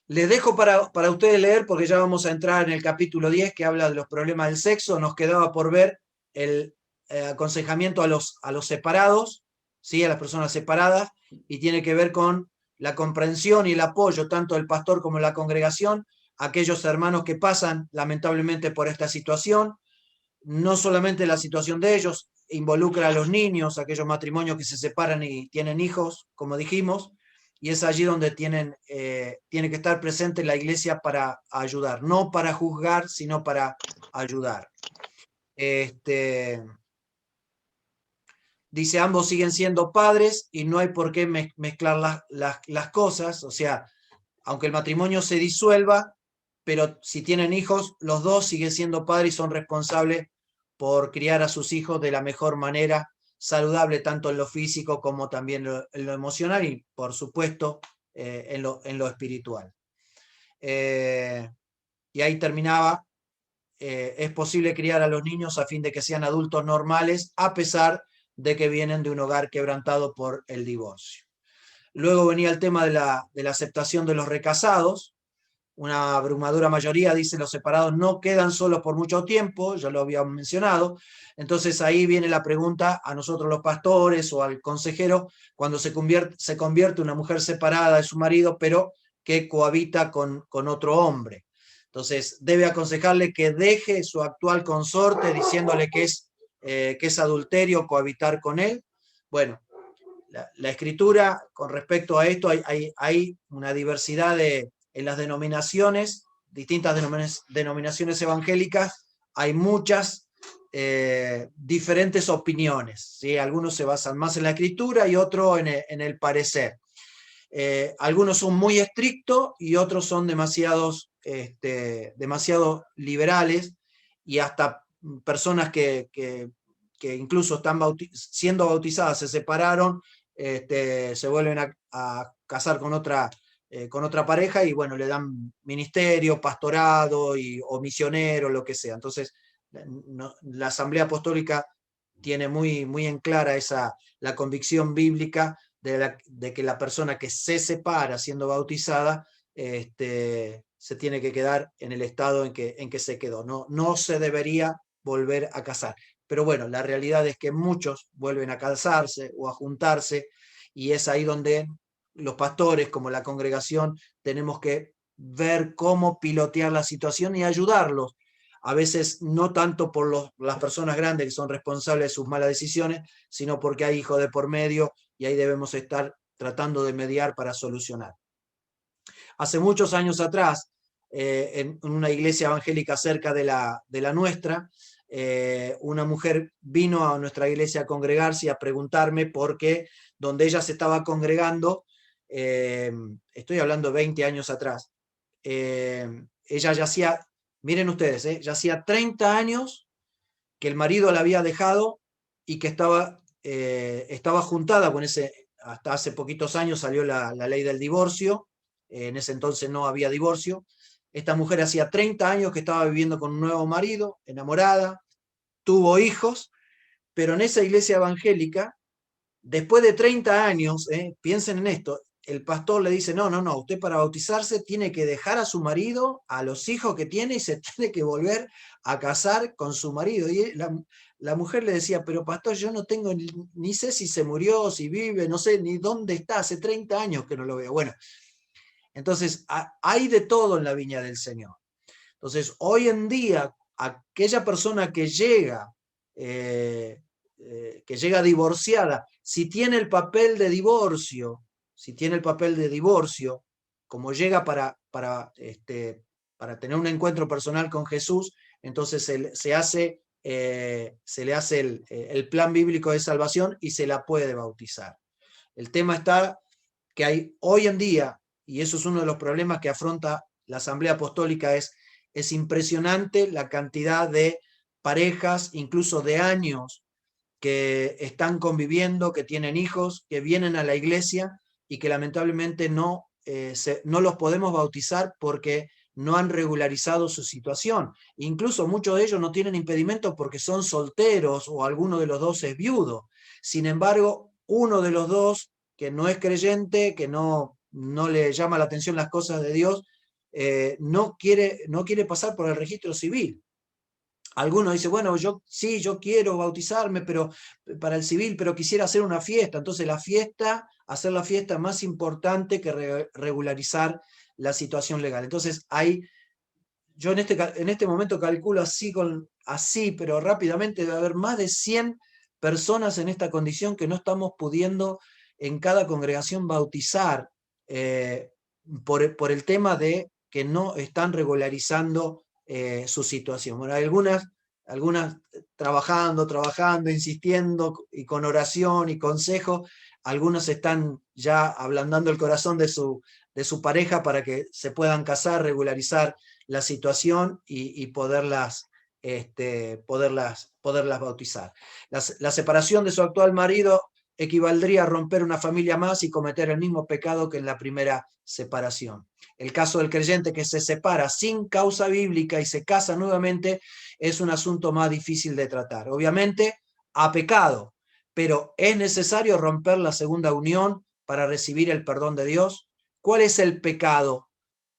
Les dejo para ustedes leer porque ya vamos a entrar en el capítulo 10 que habla de los problemas del sexo. Nos quedaba por ver el aconsejamiento a los separados, ¿sí? A las personas separadas, y tiene que ver con la comprensión y el apoyo tanto del pastor como de la congregación a aquellos hermanos que pasan lamentablemente por esta situación. No solamente la situación de ellos, involucra a los niños, aquellos matrimonios que se separan y tienen hijos, como dijimos, y es allí donde tiene que estar presente la iglesia para ayudar, no para juzgar, sino para ayudar. Este, dice, ambos siguen siendo padres y no hay por qué mezclar las cosas, o sea, aunque el matrimonio se disuelva, pero si tienen hijos, los dos siguen siendo padres y son responsables por criar a sus hijos de la mejor manera, saludable tanto en lo físico como también en lo emocional y, por supuesto, en lo espiritual. Eh, y ahí terminaba, es posible criar a los niños a fin de que sean adultos normales, a pesar de que vienen de un hogar quebrantado por el divorcio. Luego venía el tema de la aceptación de los recasados. Una abrumadora mayoría dice los separados no quedan solos por mucho tiempo, ya lo habíamos mencionado. Entonces ahí viene la pregunta a nosotros los pastores o al consejero cuando se convierte una mujer separada de su marido, pero que cohabita con otro hombre. Entonces debe aconsejarle que deje su actual consorte diciéndole que es adulterio cohabitar con él. Bueno, la escritura con respecto a esto hay una diversidad en las denominaciones, distintas denominaciones evangélicas, hay muchas diferentes opiniones. ¿Sí? Algunos se basan más en la escritura y otros en el parecer. Algunos son muy estrictos y otros son demasiado liberales y hasta personas que incluso están siendo bautizadas se separaron, se vuelven a casar con otra pareja y bueno, le dan ministerio, pastorado o misionero, lo que sea. Entonces, la Asamblea Apostólica tiene muy en clara la convicción bíblica de que la persona que se separa siendo bautizada se tiene que quedar en el estado en que se quedó. No se debería volver a casar. Pero bueno, la realidad es que muchos vuelven a casarse o a juntarse y es ahí donde los pastores, como la congregación, tenemos que ver cómo pilotear la situación y ayudarlos. A veces no tanto por las personas grandes que son responsables de sus malas decisiones, sino porque hay hijos de por medio y ahí debemos estar tratando de mediar para solucionar. Hace muchos años atrás, en una iglesia evangélica cerca de la nuestra, una mujer vino a nuestra iglesia a congregarse y a preguntarme por qué donde ella se estaba congregando, estoy hablando 20 años atrás, ella ya hacía, miren ustedes, ya hacía 30 años que el marido la había dejado y que estaba juntada con hasta hace poquitos años salió la ley del divorcio, en ese entonces no había divorcio. Esta mujer hacía 30 años que estaba viviendo con un nuevo marido, enamorada, tuvo hijos, pero en esa iglesia evangélica, después de 30 años, piensen en esto, el pastor le dice, no, usted para bautizarse tiene que dejar a su marido, a los hijos que tiene y se tiene que volver a casar con su marido. Y la mujer le decía, pero pastor, yo no tengo ni sé si se murió, si vive, no sé ni dónde está, hace 30 años que no lo veo. Bueno, entonces hay de todo en la viña del Señor. Entonces, hoy en día, aquella persona que llega divorciada, si tiene el papel de divorcio, si tiene el papel de divorcio, como llega para tener un encuentro personal con Jesús, entonces se le hace el plan bíblico de salvación y se la puede bautizar. El tema está que hay hoy en día, y eso es uno de los problemas que afronta la Asamblea Apostólica, es impresionante la cantidad de parejas, incluso de años, que están conviviendo, que tienen hijos, que vienen a la iglesia y que lamentablemente no los podemos bautizar porque no han regularizado su situación. Incluso muchos de ellos no tienen impedimento porque son solteros o alguno de los dos es viudo. Sin embargo, uno de los dos que no es creyente, que no le llama la atención las cosas de Dios, no quiere pasar por el registro civil. Algunos dicen, bueno, yo quiero bautizarme pero para el civil, pero quisiera hacer una fiesta. Entonces hacer la fiesta es más importante que regularizar la situación legal. Entonces yo en este momento calculo así, pero rápidamente debe haber más de 100 personas en esta condición que no estamos pudiendo en cada congregación bautizar por el tema de que no están regularizando su situación. Bueno, algunas trabajando, insistiendo, y con oración y consejo, algunos están ya ablandando el corazón de su pareja para que se puedan casar, regularizar la situación y poderlas bautizar. La separación de su actual marido equivaldría a romper una familia más y cometer el mismo pecado que en la primera separación. El caso del creyente que se separa sin causa bíblica y se casa nuevamente es un asunto más difícil de tratar. Obviamente, ha pecado, pero ¿es necesario romper la segunda unión para recibir el perdón de Dios? ¿Cuál es el pecado?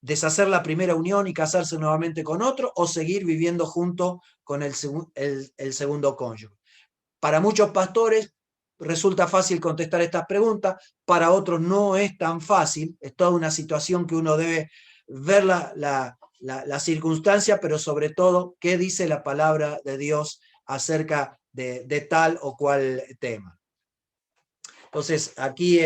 ¿Deshacer la primera unión y casarse nuevamente con otro o seguir viviendo junto con el segundo cónyuge? Para muchos pastores resulta fácil contestar estas preguntas, para otros no es tan fácil, es toda una situación que uno debe ver la circunstancia, pero sobre todo qué dice la palabra de Dios acerca de tal o cual tema. Entonces, aquí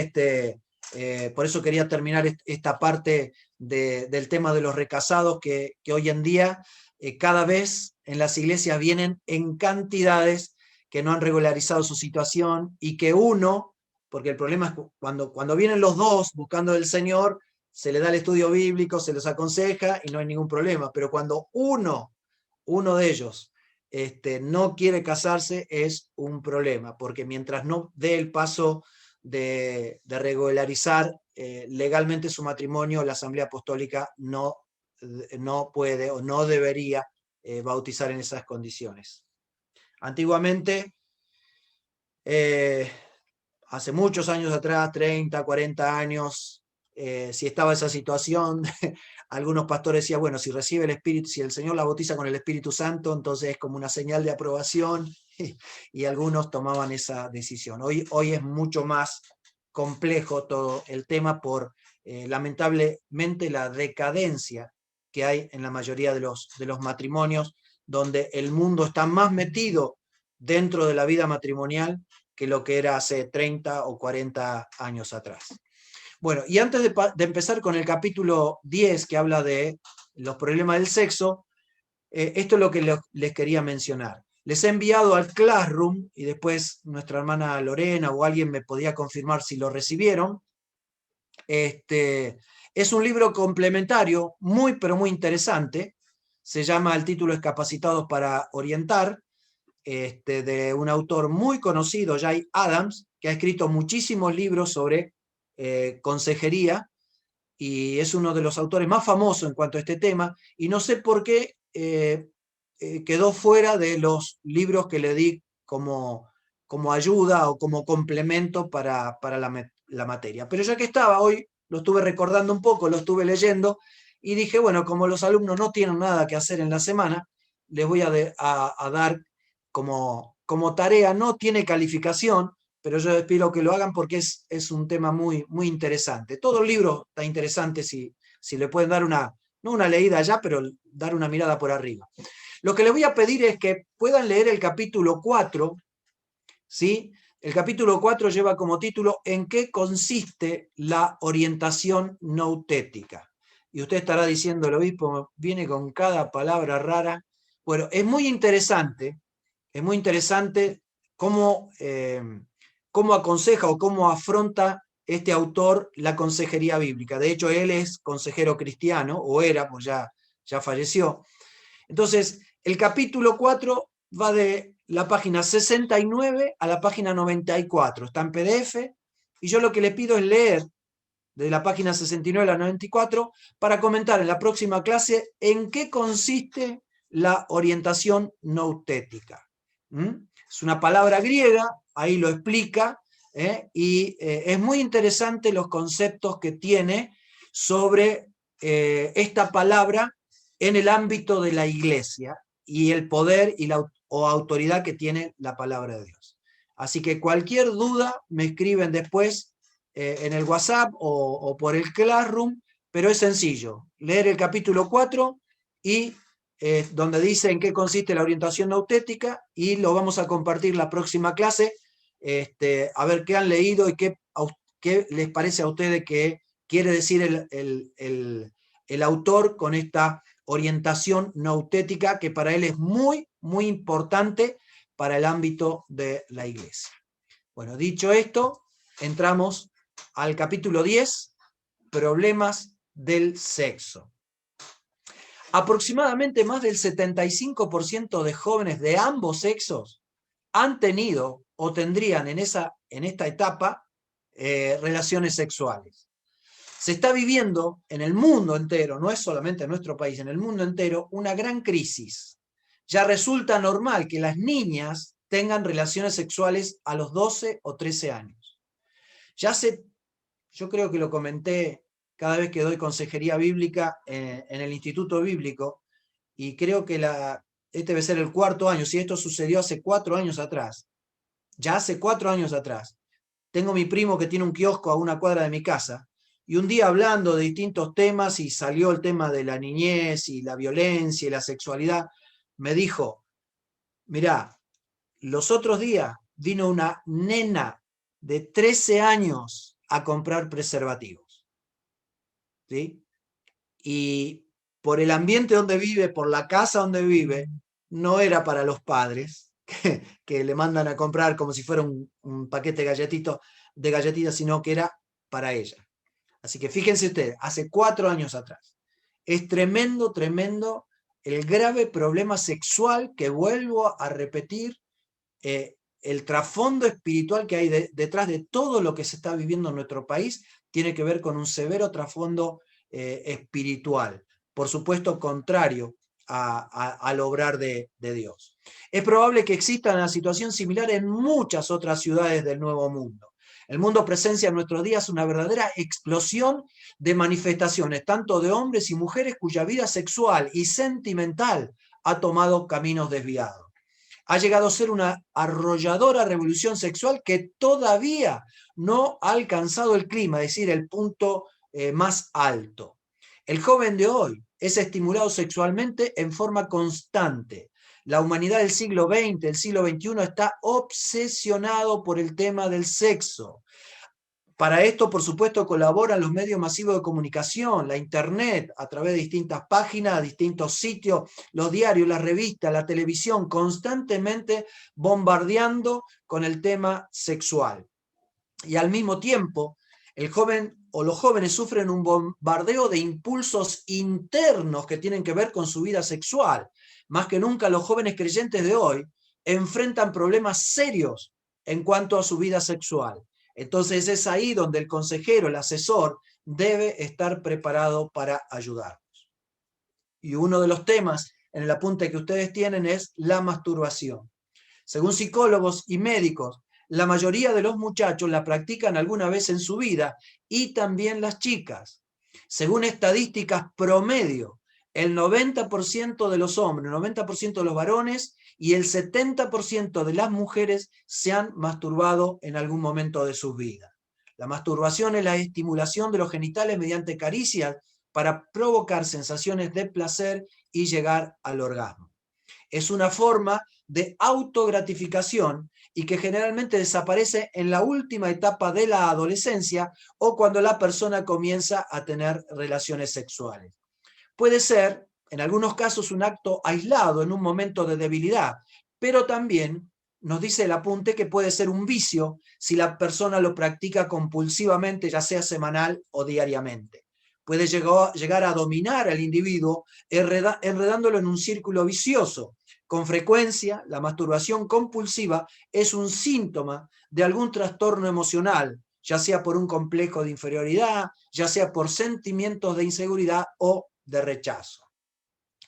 por eso quería terminar esta parte del tema de los recasados, que hoy en día cada vez en las iglesias vienen en cantidades que no han regularizado su situación y que porque el problema es cuando vienen los dos buscando el Señor, se les da el estudio bíblico, se les aconseja y no hay ningún problema, pero cuando uno de ellos no quiere casarse es un problema, porque mientras no dé el paso de regularizar legalmente su matrimonio, la Asamblea Apostólica no puede o no debería bautizar en esas condiciones. Antiguamente, hace muchos años atrás, 30, 40 años, si estaba esa situación, algunos pastores decían, bueno, si recibe el Espíritu, si el Señor la bautiza con el Espíritu Santo, entonces es como una señal de aprobación, y algunos tomaban esa decisión. Hoy es mucho más complejo todo el tema por, lamentablemente, la decadencia que hay en la mayoría de los matrimonios, donde el mundo está más metido dentro de la vida matrimonial que lo que era hace 30 o 40 años atrás. Bueno, y antes de empezar con el capítulo 10, que habla de los problemas del sexo, esto es lo que les quería mencionar. Les he enviado al Classroom, y después nuestra hermana Lorena o alguien me podía confirmar si lo recibieron. Es un libro complementario, muy pero muy interesante. Se llama, el título es Capacitados para Orientar, de un autor muy conocido, Jay Adams, que ha escrito muchísimos libros sobre consejería, y es uno de los autores más famosos en cuanto a este tema, y no sé por qué quedó fuera de los libros que le di como ayuda o como complemento para la materia. Pero ya que estaba hoy, lo estuve recordando un poco, lo estuve leyendo, y dije, bueno, como los alumnos no tienen nada que hacer en la semana, les voy a dar como tarea, no tiene calificación, pero yo les pido que lo hagan porque es un tema muy, muy interesante. Todo el libro está interesante si le pueden dar no una leída ya, pero dar una mirada por arriba. Lo que les voy a pedir es que puedan leer el capítulo 4, ¿sí? El capítulo 4 lleva como título ¿En qué consiste la orientación noutética? Y usted estará diciendo, el obispo viene con cada palabra rara. Bueno, es muy interesante cómo aconseja o cómo afronta este autor la consejería bíblica. De hecho, él es consejero cristiano, o era, pues ya falleció. Entonces, el capítulo 4 va de la página 69 a la página 94. Está en PDF, y yo lo que le pido es leer de la página 69 a la 94 para comentar en la próxima clase en qué consiste la orientación noutética. Es una palabra griega, ahí lo explica, y es muy interesante los conceptos que tiene sobre esta palabra en el ámbito de la iglesia y el poder y o autoridad que tiene la palabra de Dios. Así que cualquier duda me escriben después en el WhatsApp o por el Classroom, pero es sencillo, leer el capítulo 4 y donde dice en qué consiste la orientación nautética, y lo vamos a compartir la próxima clase, a ver qué han leído y qué les parece a ustedes que quiere decir el autor con esta orientación nautética, que para él es muy, muy importante para el ámbito de la iglesia. Bueno, dicho esto, entramos al capítulo 10, problemas del sexo. Aproximadamente más del 75% de jóvenes de ambos sexos han tenido o tendrían en esta etapa relaciones sexuales. Se está viviendo en el mundo entero, no es solamente en nuestro país, en el mundo entero, una gran crisis. Ya resulta normal que las niñas tengan relaciones sexuales a los 12 o 13 años. Yo creo que lo comenté cada vez que doy consejería bíblica en el Instituto Bíblico, y creo que este debe ser el 4º año, si esto sucedió hace 4 años atrás, ya hace 4 años atrás. Tengo mi primo que tiene un kiosco a una cuadra de mi casa, y un día hablando de distintos temas, y salió el tema de la niñez y la violencia y la sexualidad, me dijo, mirá, los otros días vino una nena de 13 años a comprar preservativos, ¿sí? Y por el ambiente donde vive, por la casa donde vive, no era para los padres que le mandan a comprar como si fuera un paquete de galletitas, sino que era para ella. Así que fíjense ustedes, hace 4 años atrás. Es tremendo, tremendo el grave problema sexual que, vuelvo a repetir, el trasfondo espiritual que hay detrás de todo lo que se está viviendo en nuestro país tiene que ver con un severo trasfondo espiritual, por supuesto contrario al obrar de Dios. Es probable que exista una situación similar en muchas otras ciudades del Nuevo Mundo. El mundo presencia en nuestros días una verdadera explosión de manifestaciones, tanto de hombres y mujeres cuya vida sexual y sentimental ha tomado caminos desviados. Ha llegado a ser una arrolladora revolución sexual que todavía no ha alcanzado el clima, es decir, el punto más alto. El joven de hoy es estimulado sexualmente en forma constante. La humanidad del siglo XX, del siglo XXI, está obsesionado por el tema del sexo. Para esto, por supuesto, colaboran los medios masivos de comunicación, la internet, a través de distintas páginas, distintos sitios, los diarios, las revistas, la televisión, constantemente bombardeando con el tema sexual. Y al mismo tiempo, el joven o los jóvenes sufren un bombardeo de impulsos internos que tienen que ver con su vida sexual. Más que nunca, los jóvenes creyentes de hoy enfrentan problemas serios en cuanto a su vida sexual. Entonces es ahí donde el consejero, el asesor, debe estar preparado para ayudarnos. Y uno de los temas en el apunte que ustedes tienen es la masturbación. Según psicólogos y médicos, la mayoría de los muchachos la practican alguna vez en su vida, y también las chicas. Según estadísticas promedio, el 90% de los hombres, el 90% de los varones y el 70% de las mujeres se han masturbado en algún momento de sus vidas. La masturbación es la estimulación de los genitales mediante caricias para provocar sensaciones de placer y llegar al orgasmo. Es una forma de autogratificación y que generalmente desaparece en la última etapa de la adolescencia o cuando la persona comienza a tener relaciones sexuales. Puede ser, en algunos casos, un acto aislado en un momento de debilidad, pero también nos dice el apunte que puede ser un vicio si la persona lo practica compulsivamente, ya sea semanal o diariamente. Puede llegar a dominar al individuo, enredándolo en un círculo vicioso. Con frecuencia, la masturbación compulsiva es un síntoma de algún trastorno emocional, ya sea por un complejo de inferioridad, ya sea por sentimientos de inseguridad o de rechazo.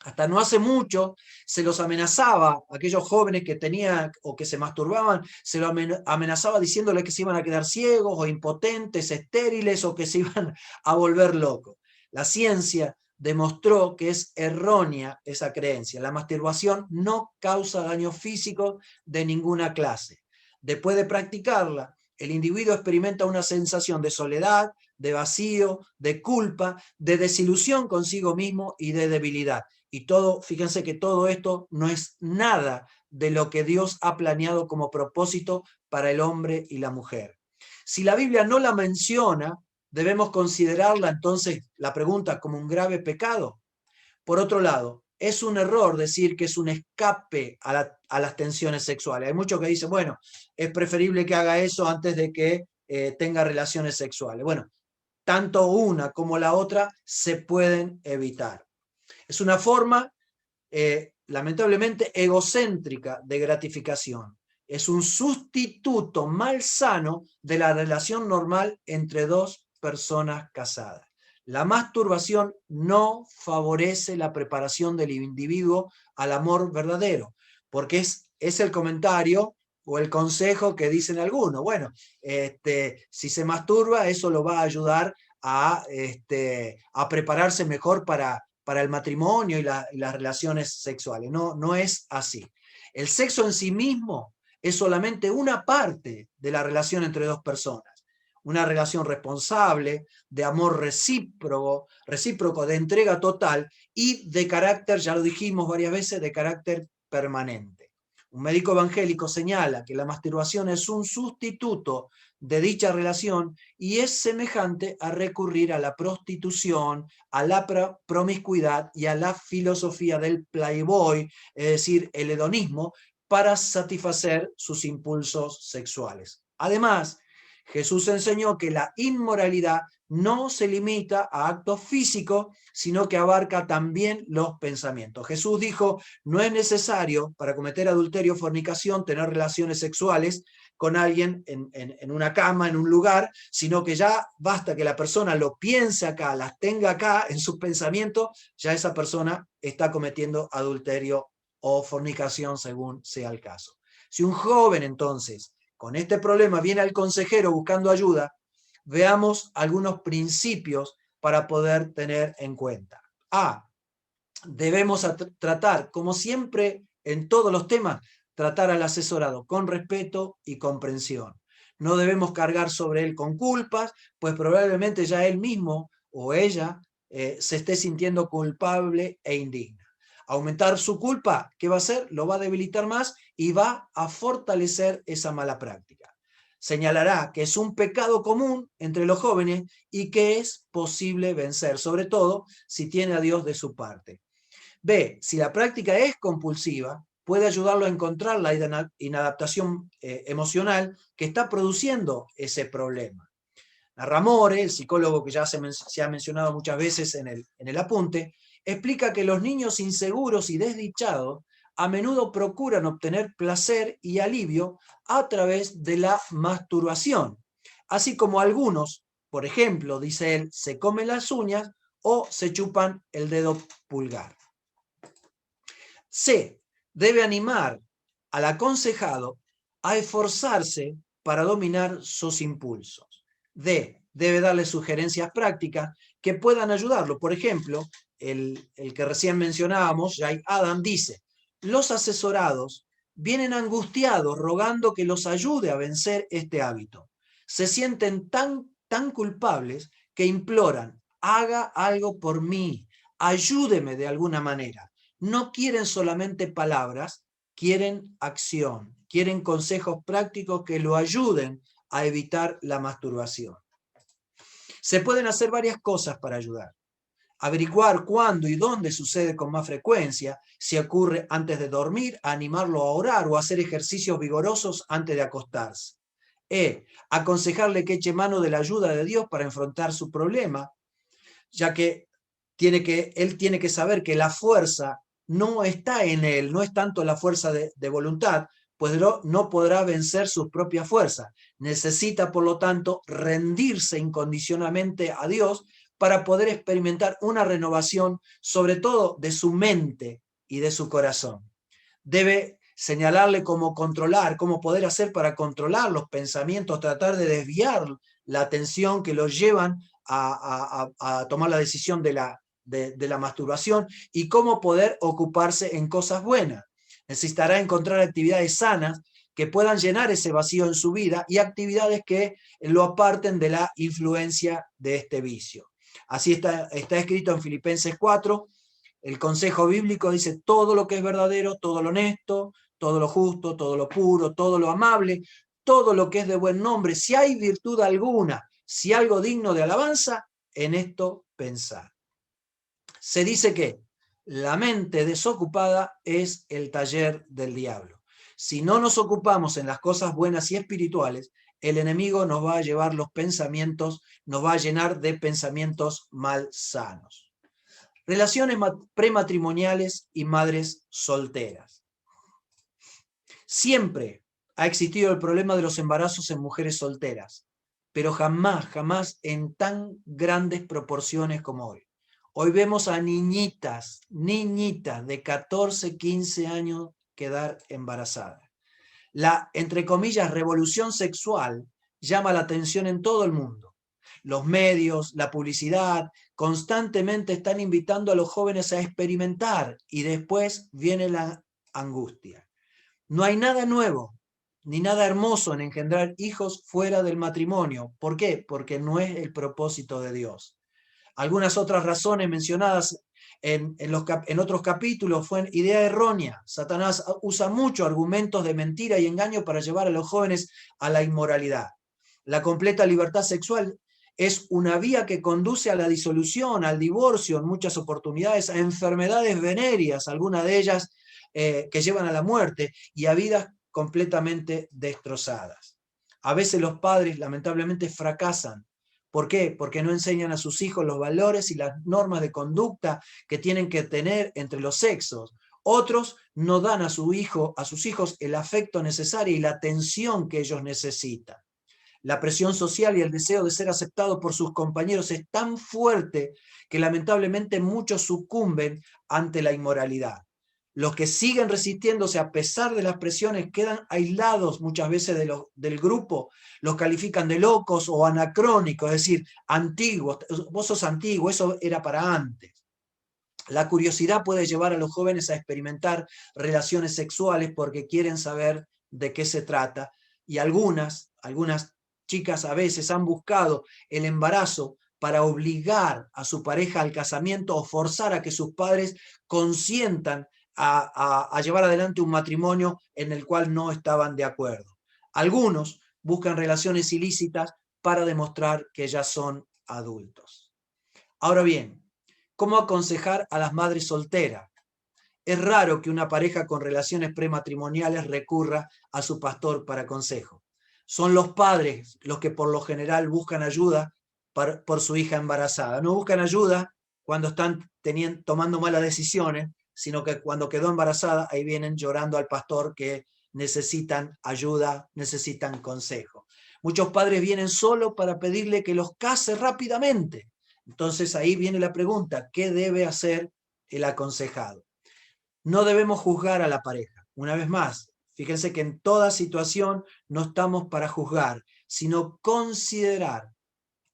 Hasta no hace mucho se los amenazaba a aquellos jóvenes que tenían o que se masturbaban, se los amenazaba diciéndoles que se iban a quedar ciegos o impotentes, estériles, o que se iban a volver locos. La ciencia demostró que es errónea esa creencia. La masturbación no causa daño físico de ninguna clase. Después de practicarla, el individuo experimenta una sensación de soledad, de vacío, de culpa, de desilusión consigo mismo y de debilidad. Y todo, fíjense que todo esto no es nada de lo que Dios ha planeado como propósito para el hombre y la mujer. Si la Biblia no la menciona, debemos considerarla entonces, la pregunta, como un grave pecado. Por otro lado, es un error decir que es un escape a las tensiones sexuales. Hay muchos que dicen, bueno, es preferible que haga eso antes de que tenga relaciones sexuales. Bueno, tanto una como la otra se pueden evitar. Es una forma, lamentablemente, egocéntrica de gratificación. Es un sustituto malsano de la relación normal entre dos personas casadas. La masturbación no favorece la preparación del individuo al amor verdadero, porque es el comentario o el consejo que dicen algunos. Bueno, si se masturba, eso lo va a ayudar a prepararse mejor para el matrimonio y las relaciones sexuales. No, no es así. El sexo en sí mismo es solamente una parte de la relación entre dos personas. Una relación responsable, de amor recíproco, de entrega total y de carácter, ya lo dijimos varias veces, de carácter permanente. Un médico evangélico señala que la masturbación es un sustituto de dicha relación y es semejante a recurrir a la prostitución, a la promiscuidad y a la filosofía del playboy, es decir, el hedonismo, para satisfacer sus impulsos sexuales. Además, Jesús enseñó que la inmoralidad no se limita a actos físicos, sino que abarca también los pensamientos. Jesús dijo, no es necesario para cometer adulterio o fornicación tener relaciones sexuales con alguien en una cama, en un lugar, sino que ya basta que la persona lo piense acá, las tenga acá en sus pensamientos, ya esa persona está cometiendo adulterio o fornicación según sea el caso. Si un joven entonces con este problema viene al consejero buscando ayuda, veamos algunos principios para poder tener en cuenta. A. Debemos tratar, como siempre en todos los temas, tratar al asesorado con respeto y comprensión. No debemos cargar sobre él con culpas, pues probablemente ya él mismo o ella se esté sintiendo culpable e indigna. Aumentar su culpa, ¿qué va a hacer? Lo va a debilitar más y va a fortalecer esa mala práctica. Señalará que es un pecado común entre los jóvenes y que es posible vencer, sobre todo si tiene a Dios de su parte. B. Si la práctica es compulsiva, puede ayudarlo a encontrar la inadaptación emocional que está produciendo ese problema. Narramore, el psicólogo que ya se ha mencionado muchas veces en el apunte, explica que los niños inseguros y desdichados a menudo procuran obtener placer y alivio a través de la masturbación, así como algunos, por ejemplo, dice él, se comen las uñas o se chupan el dedo pulgar. C. Debe animar al aconsejado a esforzarse para dominar sus impulsos. D. Debe darle sugerencias prácticas que puedan ayudarlo. Por ejemplo, el que recién mencionábamos, Jay Adam, dice, los asesorados vienen angustiados rogando que los ayude a vencer este hábito. Se sienten tan culpables que imploran, haga algo por mí, ayúdeme de alguna manera. No quieren solamente palabras, quieren acción, quieren consejos prácticos que lo ayuden a evitar la masturbación. Se pueden hacer varias cosas para ayudar. Averiguar cuándo y dónde sucede con más frecuencia, si ocurre antes de dormir, animarlo a orar o hacer ejercicios vigorosos antes de acostarse. Aconsejarle que eche mano de la ayuda de Dios para enfrentar su problema, ya que él tiene que saber que la fuerza no está en él, no es tanto la fuerza de voluntad, pues no podrá vencer sus propias fuerzas. Necesita, por lo tanto, rendirse incondicionalmente a Dios para poder experimentar una renovación, sobre todo de su mente y de su corazón. Debe señalarle cómo controlar, cómo poder hacer para controlar los pensamientos, tratar de desviar la atención que los llevan a tomar la decisión de la masturbación y cómo poder ocuparse en cosas buenas. Necesitará encontrar actividades sanas que puedan llenar ese vacío en su vida y actividades que lo aparten de la influencia de este vicio. Así está escrito en Filipenses 4, el consejo bíblico dice: todo lo que es verdadero, todo lo honesto, todo lo justo, todo lo puro, todo lo amable, todo lo que es de buen nombre, si hay virtud alguna, si algo digno de alabanza, en esto pensar. Se dice que la mente desocupada es el taller del diablo. Si no nos ocupamos en las cosas buenas y espirituales, el enemigo nos va a llevar los pensamientos, nos va a llenar de pensamientos malsanos. Relaciones prematrimoniales y madres solteras. Siempre ha existido el problema de los embarazos en mujeres solteras, pero jamás en tan grandes proporciones como hoy. Hoy vemos a niñitas de 14, 15 años quedar embarazadas. La, entre comillas, revolución sexual llama la atención en todo el mundo. Los medios, la publicidad, constantemente están invitando a los jóvenes a experimentar y después viene la angustia. No hay nada nuevo ni nada hermoso en engendrar hijos fuera del matrimonio. ¿Por qué? Porque no es el propósito de Dios. Algunas otras razones mencionadas en otros capítulos fue idea errónea. Satanás usa mucho argumentos de mentira y engaño para llevar a los jóvenes a la inmoralidad. La completa libertad sexual es una vía que conduce a la disolución, al divorcio, en muchas oportunidades, a enfermedades venéreas, algunas de ellas que llevan a la muerte, y a vidas completamente destrozadas. A veces los padres lamentablemente fracasan. ¿Por qué? Porque no enseñan a sus hijos los valores y las normas de conducta que tienen que tener entre los sexos. Otros no dan a sus hijos el afecto necesario y la atención que ellos necesitan. La presión social y el deseo de ser aceptado por sus compañeros es tan fuerte que lamentablemente muchos sucumben ante la inmoralidad. Los que siguen resistiéndose a pesar de las presiones quedan aislados muchas veces del grupo, los califican de locos o anacrónicos, es decir, antiguos. Vos sos antiguo, eso era para antes. La curiosidad puede llevar a los jóvenes a experimentar relaciones sexuales porque quieren saber de qué se trata, y algunas chicas a veces han buscado el embarazo para obligar a su pareja al casamiento o forzar a que sus padres consientan a llevar adelante un matrimonio en el cual no estaban de acuerdo. Algunos buscan relaciones ilícitas para demostrar que ya son adultos. Ahora bien, ¿cómo aconsejar a las madres solteras? Es raro que una pareja con relaciones prematrimoniales recurra a su pastor para consejo. Son los padres los que por lo general buscan ayuda por su hija embarazada. No buscan ayuda cuando están tomando malas decisiones, sino que cuando quedó embarazada, ahí vienen llorando al pastor que necesitan ayuda, necesitan consejo. Muchos padres vienen solo para pedirle que los case rápidamente. Entonces ahí viene la pregunta: ¿qué debe hacer el aconsejado? No debemos juzgar a la pareja. Una vez más, fíjense que en toda situación no estamos para juzgar, sino considerar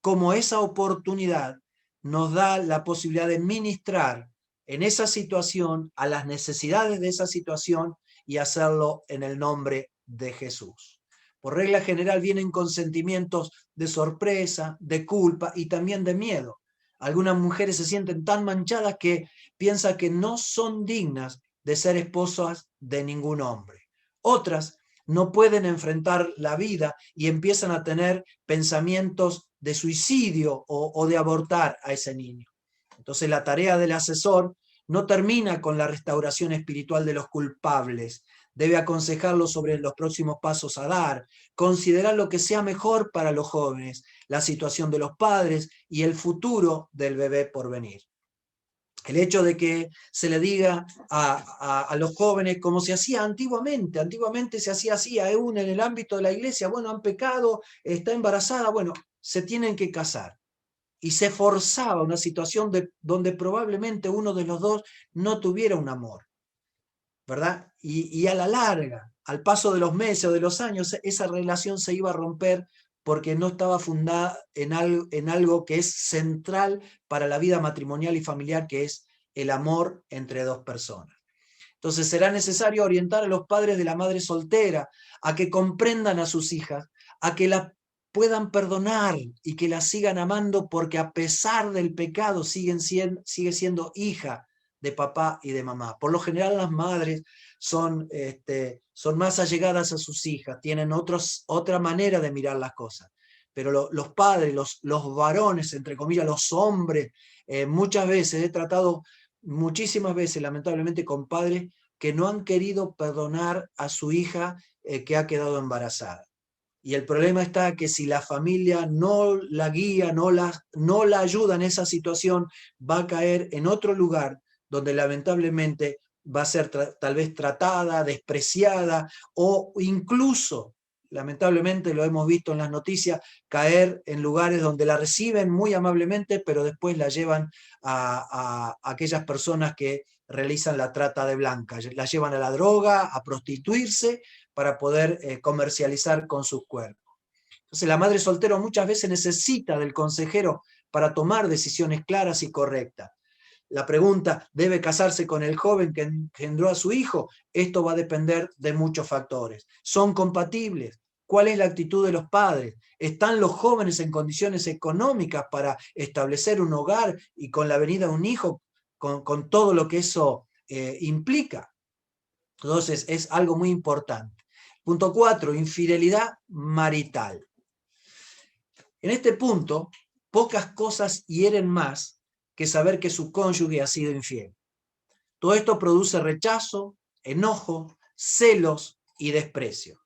cómo esa oportunidad nos da la posibilidad de ministrar en esa situación a las necesidades de esa situación y hacerlo en el nombre de Jesús. Por regla general vienen con sentimientos de sorpresa, de culpa y también de miedo. Algunas mujeres se sienten tan manchadas que piensan que no son dignas de ser esposas de ningún hombre. Otras no pueden enfrentar la vida y empiezan a tener pensamientos de suicidio o de abortar a ese niño. Entonces la tarea del asesor no termina con la restauración espiritual de los culpables. Debe aconsejarlos sobre los próximos pasos a dar, considerar lo que sea mejor para los jóvenes, la situación de los padres y el futuro del bebé por venir. El hecho de que se le diga a los jóvenes como se hacía antiguamente se hacía así, aún en el ámbito de la iglesia: bueno, han pecado, está embarazada, bueno, se tienen que casar. Y se forzaba una situación donde probablemente uno de los dos no tuviera un amor, ¿verdad? Y a la larga, al paso de los meses o de los años, esa relación se iba a romper porque no estaba fundada en algo que es central para la vida matrimonial y familiar, que es el amor entre dos personas. Entonces será necesario orientar a los padres de la madre soltera a que comprendan a sus hijas, a que la puedan perdonar y que la sigan amando, porque a pesar del pecado sigue siendo hija de papá y de mamá. Por lo general las madres son más allegadas a sus hijas, tienen otra manera de mirar las cosas. Pero los padres, los varones, entre comillas, los hombres, muchas veces he tratado muchísimas veces, lamentablemente, con padres que no han querido perdonar a su hija que ha quedado embarazada. Y el problema está que si la familia no la guía, no la ayuda en esa situación, va a caer en otro lugar donde lamentablemente va a ser tal vez tratada, despreciada, o incluso, lamentablemente lo hemos visto en las noticias, caer en lugares donde la reciben muy amablemente, pero después la llevan a aquellas personas que realizan la trata de blancas, la llevan a la droga, a prostituirse, para poder comercializar con sus cuerpos. Entonces la madre soltera muchas veces necesita del consejero para tomar decisiones claras y correctas. La pregunta, ¿debe casarse con el joven que engendró a su hijo? Esto va a depender de muchos factores. ¿Son compatibles? ¿Cuál es la actitud de los padres? ¿Están los jóvenes en condiciones económicas para establecer un hogar y con la venida de un hijo, con todo lo que eso implica? Entonces es algo muy importante. Punto 4, infidelidad marital. En este punto, pocas cosas hieren más que saber que su cónyuge ha sido infiel. Todo esto produce rechazo, enojo, celos y desprecio.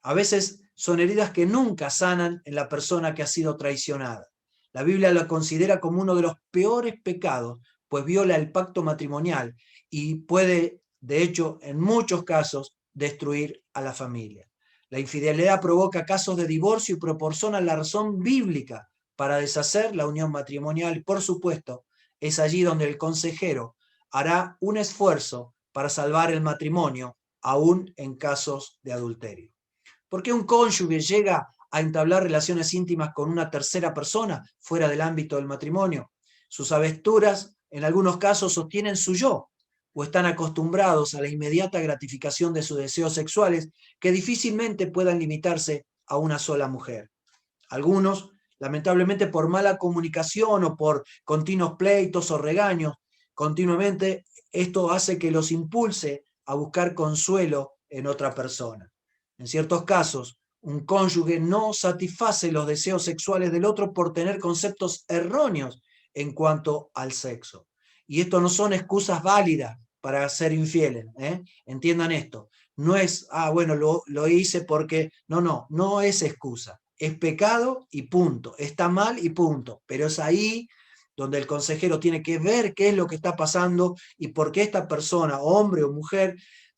A veces son heridas que nunca sanan en la persona que ha sido traicionada. La Biblia la considera como uno de los peores pecados, pues viola el pacto matrimonial y puede, de hecho, en muchos casos, destruir a la familia. La infidelidad provoca casos de divorcio y proporciona la razón bíblica para deshacer la unión matrimonial. Y, por supuesto, es allí donde el consejero hará un esfuerzo para salvar el matrimonio, aún en casos de adulterio. ¿Por qué un cónyuge llega a entablar relaciones íntimas con una tercera persona fuera del ámbito del matrimonio? Sus aventuras, en algunos casos, sostienen su yo, o están acostumbrados a la inmediata gratificación de sus deseos sexuales que difícilmente puedan limitarse a una sola mujer. Algunos, lamentablemente por mala comunicación o por continuos pleitos o regaños, continuamente esto hace que los impulse a buscar consuelo en otra persona. En ciertos casos, un cónyuge no satisface los deseos sexuales del otro por tener conceptos erróneos en cuanto al sexo. Y esto no son excusas válidas para ser infieles, ¿eh? Entiendan esto. No es, bueno, lo hice porque... No es excusa. Es pecado y punto. Está mal y punto. Pero es ahí donde el consejero tiene que ver qué es lo que está pasando y por qué esta persona, hombre o mujer,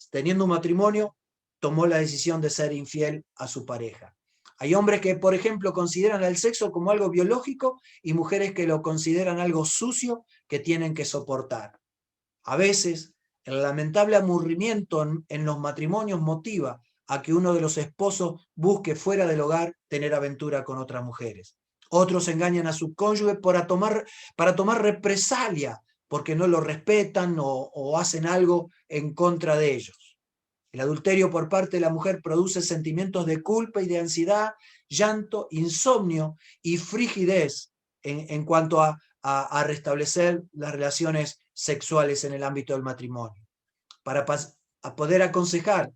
teniendo un matrimonio, tomó la decisión de ser infiel a su pareja. Hay hombres que, por ejemplo, consideran el sexo como algo biológico y mujeres que lo consideran algo sucio que tienen que soportar. A veces, el lamentable aburrimiento en los matrimonios motiva a que uno de los esposos busque fuera del hogar tener aventura con otras mujeres. Otros engañan a su cónyuge para tomar represalia porque no lo respetan o hacen algo en contra de ellos. El adulterio por parte de la mujer produce sentimientos de culpa y de ansiedad, llanto, insomnio y frigidez en cuanto a restablecer las relaciones sexuales en el ámbito del matrimonio. Para poder aconsejar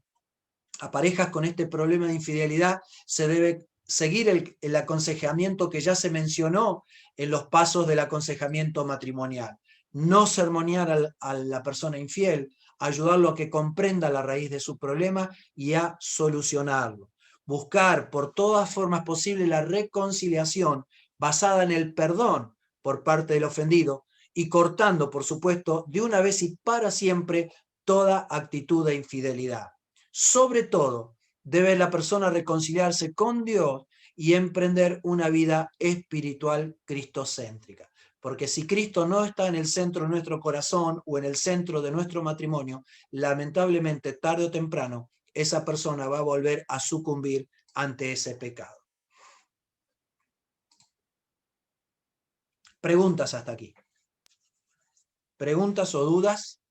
a parejas con este problema de infidelidad, se debe seguir el aconsejamiento que ya se mencionó en los pasos del aconsejamiento matrimonial. No sermonear a la persona infiel, ayudarlo a que comprenda la raíz de su problema y a solucionarlo. Buscar por todas formas posibles la reconciliación basada en el perdón por parte del ofendido y cortando, por supuesto, de una vez y para siempre toda actitud de infidelidad. Sobre todo, debe la persona reconciliarse con Dios y emprender una vida espiritual cristocéntrica. Porque si Cristo no está en el centro de nuestro corazón o en el centro de nuestro matrimonio, lamentablemente, tarde o temprano, esa persona va a volver a sucumbir ante ese pecado. Preguntas hasta aquí. ¿Preguntas o dudas?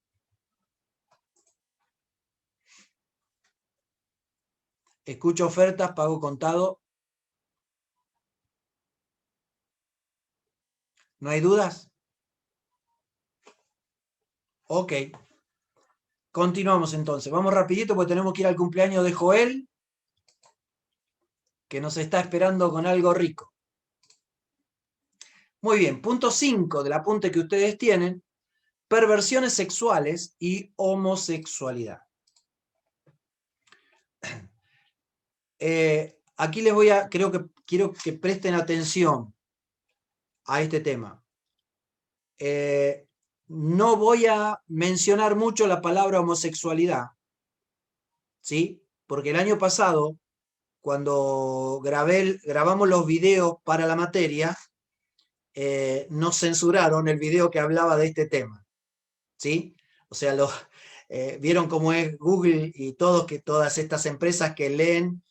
Escucho ofertas, pago contado. ¿No hay dudas? Ok. Continuamos entonces. Vamos rapidito porque tenemos que ir al cumpleaños de Joel, que nos está esperando con algo rico. Muy bien, punto 5 del apunte que ustedes tienen: perversiones sexuales y homosexualidad. Aquí les voy a, quiero que presten atención a este tema. No voy a mencionar mucho la palabra homosexualidad, ¿sí? Porque el año pasado, cuando grabamos los videos para la materia, nos censuraron el video que hablaba de este tema, ¿sí? O sea, vieron cómo es Google y todas estas empresas que leen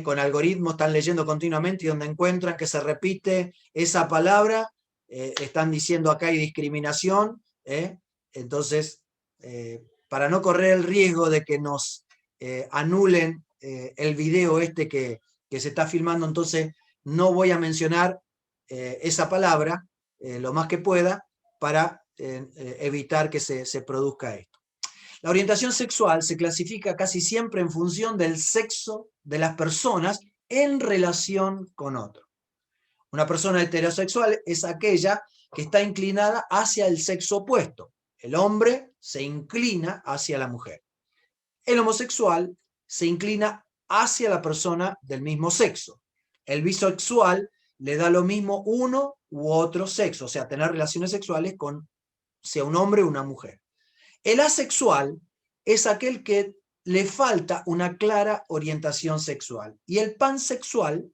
con algoritmos, están leyendo continuamente y donde encuentran que se repite esa palabra, están diciendo acá hay discriminación. Entonces, para no correr el riesgo de que nos anulen el video este que se está filmando, entonces no voy a mencionar esa palabra lo más que pueda para evitar que se produzca esto. La orientación sexual se clasifica casi siempre en función del sexo de las personas en relación con otro. Una persona heterosexual es aquella que está inclinada hacia el sexo opuesto. El hombre se inclina hacia la mujer. El homosexual se inclina hacia la persona del mismo sexo. El bisexual le da lo mismo uno u otro sexo, o sea, tener relaciones sexuales con sea un hombre o una mujer. El asexual es aquel que le falta una clara orientación sexual. Y el pansexual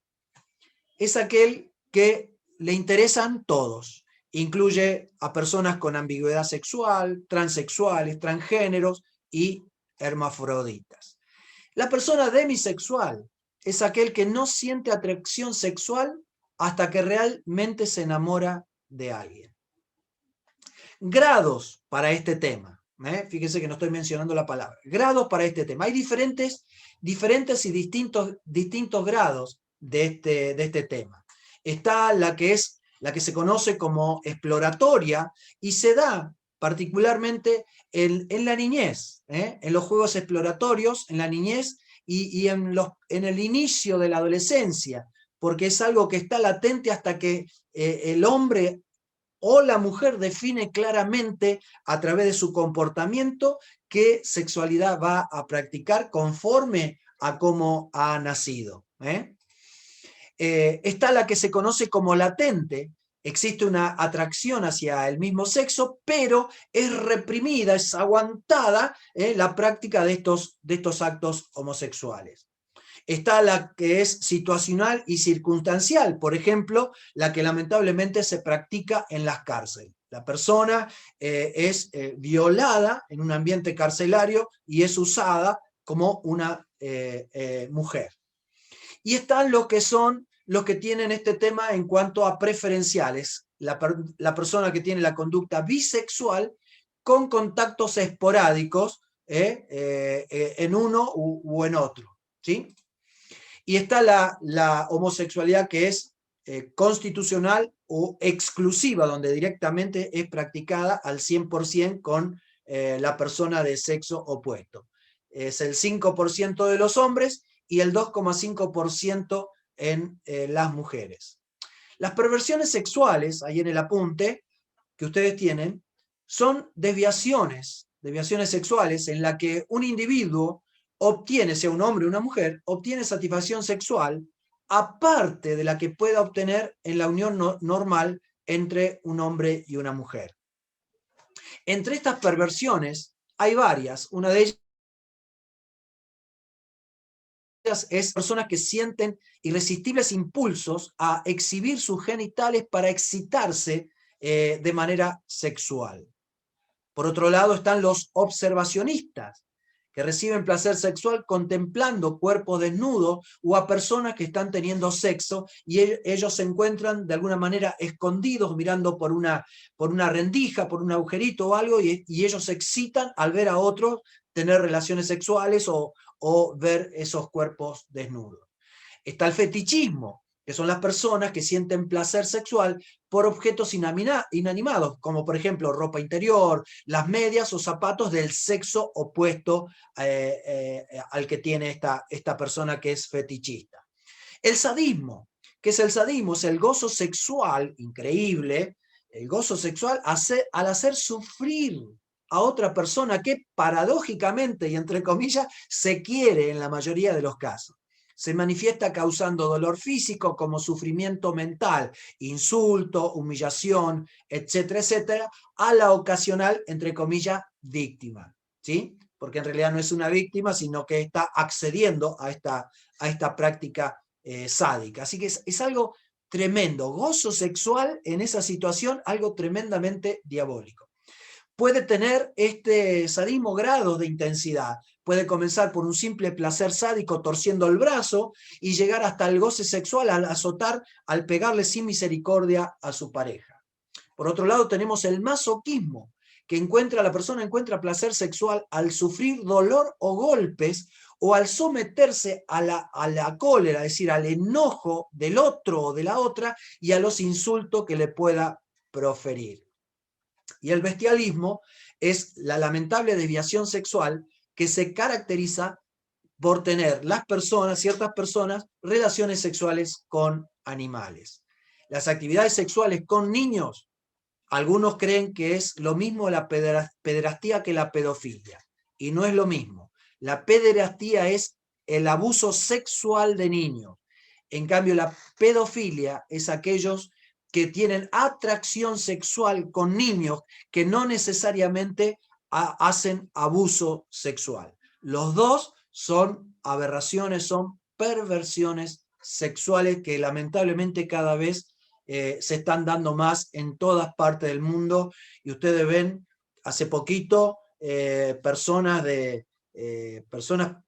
es aquel que le interesan todos. Incluye a personas con ambigüedad sexual, transexuales, transgéneros y hermafroditas. La persona demisexual es aquel que no siente atracción sexual hasta que realmente se enamora de alguien. Grados para este tema. Fíjense que no estoy mencionando la palabra. Grados para este tema. Hay diferentes y distintos grados de este tema. Está la que se conoce como exploratoria y se da particularmente en la niñez, en los juegos exploratorios, en la niñez y en el inicio de la adolescencia, porque es algo que está latente hasta que el hombre o la mujer define claramente a través de su comportamiento qué sexualidad va a practicar conforme a cómo ha nacido. Está la que se conoce como latente. Existe una atracción hacia el mismo sexo, pero es reprimida, es aguantada la práctica de estos actos homosexuales. Está la que es situacional y circunstancial, por ejemplo, la que lamentablemente se practica en las cárceles. La persona es violada en un ambiente carcelario y es usada como una mujer. Y están los que tienen este tema en cuanto a preferenciales. La persona que tiene la conducta bisexual con contactos esporádicos en uno u en otro, ¿sí? Y está la homosexualidad que es constitucional o exclusiva, donde directamente es practicada al 100% con la persona de sexo opuesto. Es el 5% de los hombres y el 2,5% en las mujeres. Las perversiones sexuales, ahí en el apunte que ustedes tienen, son desviaciones sexuales en la que un individuo obtiene, sea un hombre o una mujer, obtiene satisfacción sexual aparte de la que pueda obtener en la unión normal entre un hombre y una mujer. Entre estas perversiones hay varias. Una de ellas es personas que sienten irresistibles impulsos a exhibir sus genitales para excitarse de manera sexual. Por otro lado están los observacionistas, que reciben placer sexual contemplando cuerpos desnudos o a personas que están teniendo sexo y ellos se encuentran de alguna manera escondidos mirando por una rendija, por un agujerito o algo y ellos se excitan al ver a otros tener relaciones sexuales o ver esos cuerpos desnudos. Está el fetichismo, que son las personas que sienten placer sexual por objetos inanimados, como por ejemplo ropa interior, las medias o zapatos del sexo opuesto al que tiene esta persona que es fetichista. El sadismo, ¿qué es el sadismo? Es el gozo sexual, increíble, el gozo sexual al hacer sufrir a otra persona que paradójicamente y entre comillas se quiere en la mayoría de los casos. Se manifiesta causando dolor físico como sufrimiento mental, insulto, humillación, etcétera, etcétera, a la ocasional, entre comillas, víctima, ¿sí? Porque en realidad no es una víctima, sino que está accediendo a esta práctica sádica. Así que es algo tremendo, gozo sexual en esa situación, algo tremendamente diabólico. Puede tener este sadismo grados de intensidad. Puede comenzar por un simple placer sádico torciendo el brazo y llegar hasta el goce sexual al azotar, al pegarle sin misericordia a su pareja. Por otro lado, tenemos el masoquismo, que la persona encuentra placer sexual al sufrir dolor o golpes o al someterse a la cólera, es decir, al enojo del otro o de la otra y a los insultos que le pueda proferir. Y el bestialismo es la lamentable desviación sexual que se caracteriza por tener ciertas personas, relaciones sexuales con animales. Las actividades sexuales con niños, algunos creen que es lo mismo la pederastía que la pedofilia, y no es lo mismo. La pederastía es el abuso sexual de niños. En cambio, la pedofilia es aquellos que tienen atracción sexual con niños que no necesariamente hacen abuso sexual. Los dos son aberraciones, son perversiones sexuales que lamentablemente cada vez se están dando más en todas partes del mundo. Y ustedes ven, hace poquito, personas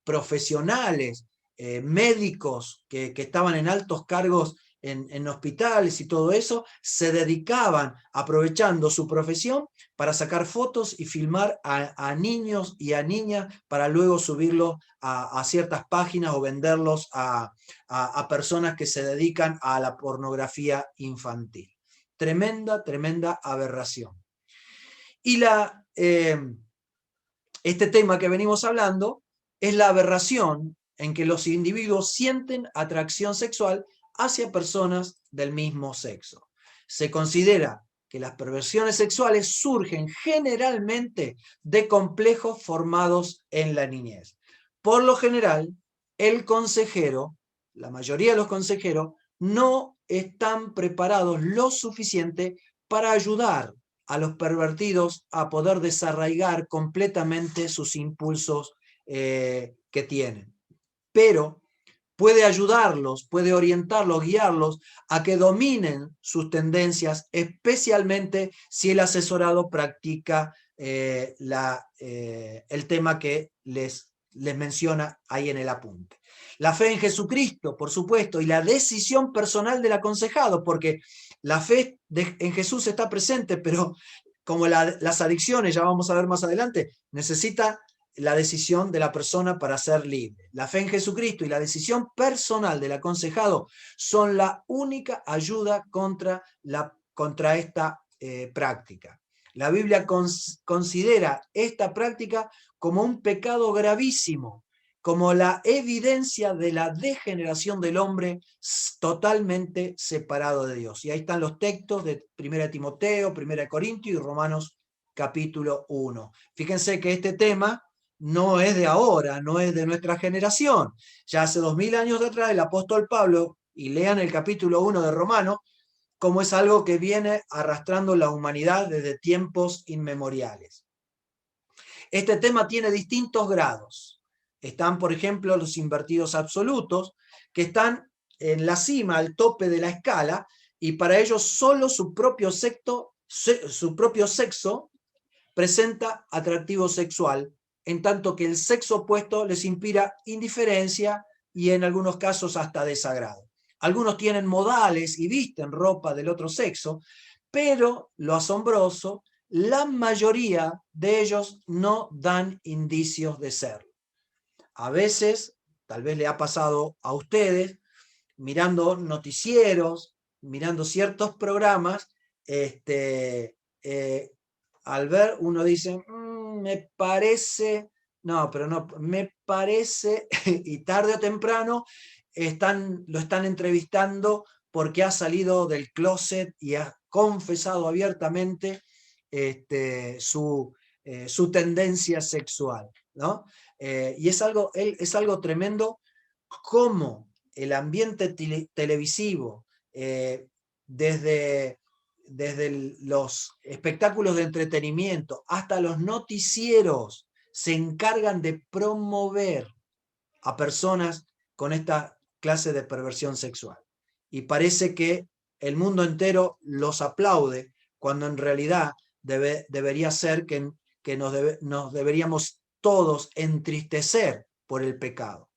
profesionales, médicos que estaban en altos cargos en hospitales y todo eso, se dedicaban, aprovechando su profesión, para sacar fotos y filmar a niños y a niñas para luego subirlos a ciertas páginas o venderlos a personas que se dedican a la pornografía infantil. Tremenda, tremenda aberración. Y este tema que venimos hablando es la aberración en que los individuos sienten atracción sexual hacia personas del mismo sexo. Se considera que las perversiones sexuales surgen generalmente de complejos formados en la niñez. Por lo general, el consejero, la mayoría de los consejeros, no están preparados lo suficiente para ayudar a los pervertidos a poder desarraigar completamente sus impulsos que tienen. Pero puede ayudarlos, puede orientarlos, guiarlos a que dominen sus tendencias, especialmente si el asesorado practica el tema que les menciona ahí en el apunte. La fe en Jesucristo, por supuesto, y la decisión personal del aconsejado, porque la fe en Jesús está presente, pero como las adicciones, ya vamos a ver más adelante, necesita la decisión de la persona para ser libre. La fe en Jesucristo y la decisión personal del aconsejado son la única ayuda contra esta práctica. La Biblia considera esta práctica como un pecado gravísimo, como la evidencia de la degeneración del hombre totalmente separado de Dios. Y ahí están los textos de 1 Timoteo, 1 Corintios y Romanos capítulo 1. Fíjense que este tema no es de ahora, no es de nuestra generación. Ya hace 2000 años atrás el apóstol Pablo, y lean el capítulo 1 de Romanos, como es algo que viene arrastrando la humanidad desde tiempos inmemoriales. Este tema tiene distintos grados. Están, por ejemplo, los invertidos absolutos, que están en la cima, al tope de la escala, y para ellos solo su propio sexo presenta atractivo sexual en tanto que el sexo opuesto les inspira indiferencia y en algunos casos hasta desagrado. Algunos tienen modales y visten ropa del otro sexo, pero lo asombroso, la mayoría de ellos no dan indicios de serlo. A veces, tal vez le ha pasado a ustedes, mirando noticieros, mirando ciertos programas, eh, al ver uno dice, me parece, no, pero no, me parece, y tarde o temprano lo están entrevistando porque ha salido del closet y ha confesado abiertamente su tendencia sexual, ¿no? Y es algo tremendo cómo el ambiente televisivo, desde, desde los espectáculos de entretenimiento hasta los noticieros, se encargan de promover a personas con esta clase de perversión sexual. Y parece que el mundo entero los aplaude, cuando en realidad debería ser que nos deberíamos todos entristecer por el pecado.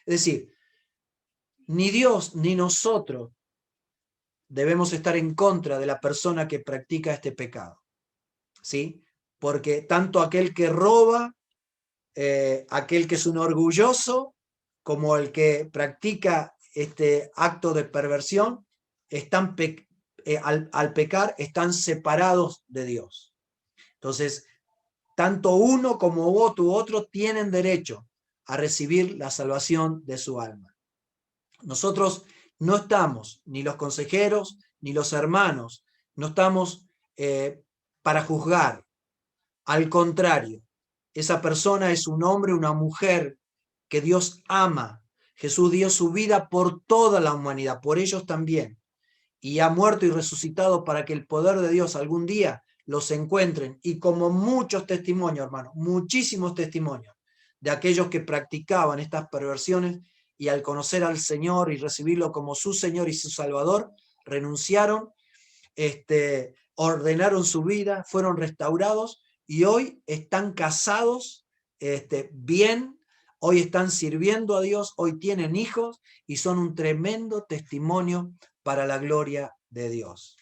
Es decir, ni Dios ni nosotros debemos estar en contra de la persona que practica este pecado, ¿sí? Porque tanto aquel que roba, aquel que es un orgulloso, como el que practica este acto de perversión, al pecar están separados de Dios. Entonces, tanto uno como otro tienen derecho a recibir la salvación de su alma. Nosotros no estamos, ni los consejeros, ni los hermanos, no estamos para juzgar. Al contrario, esa persona es un hombre, una mujer que Dios ama. Jesús dio su vida por toda la humanidad, por ellos también. Y ha muerto y resucitado para que el poder de Dios algún día los encuentren. Y como muchos testimonios, hermano, muchísimos testimonios de aquellos que practicaban estas perversiones y al conocer al Señor y recibirlo como su Señor y su Salvador, renunciaron, ordenaron su vida, fueron restaurados y hoy están casados bien, hoy están sirviendo a Dios, hoy tienen hijos y son un tremendo testimonio para la gloria de Dios.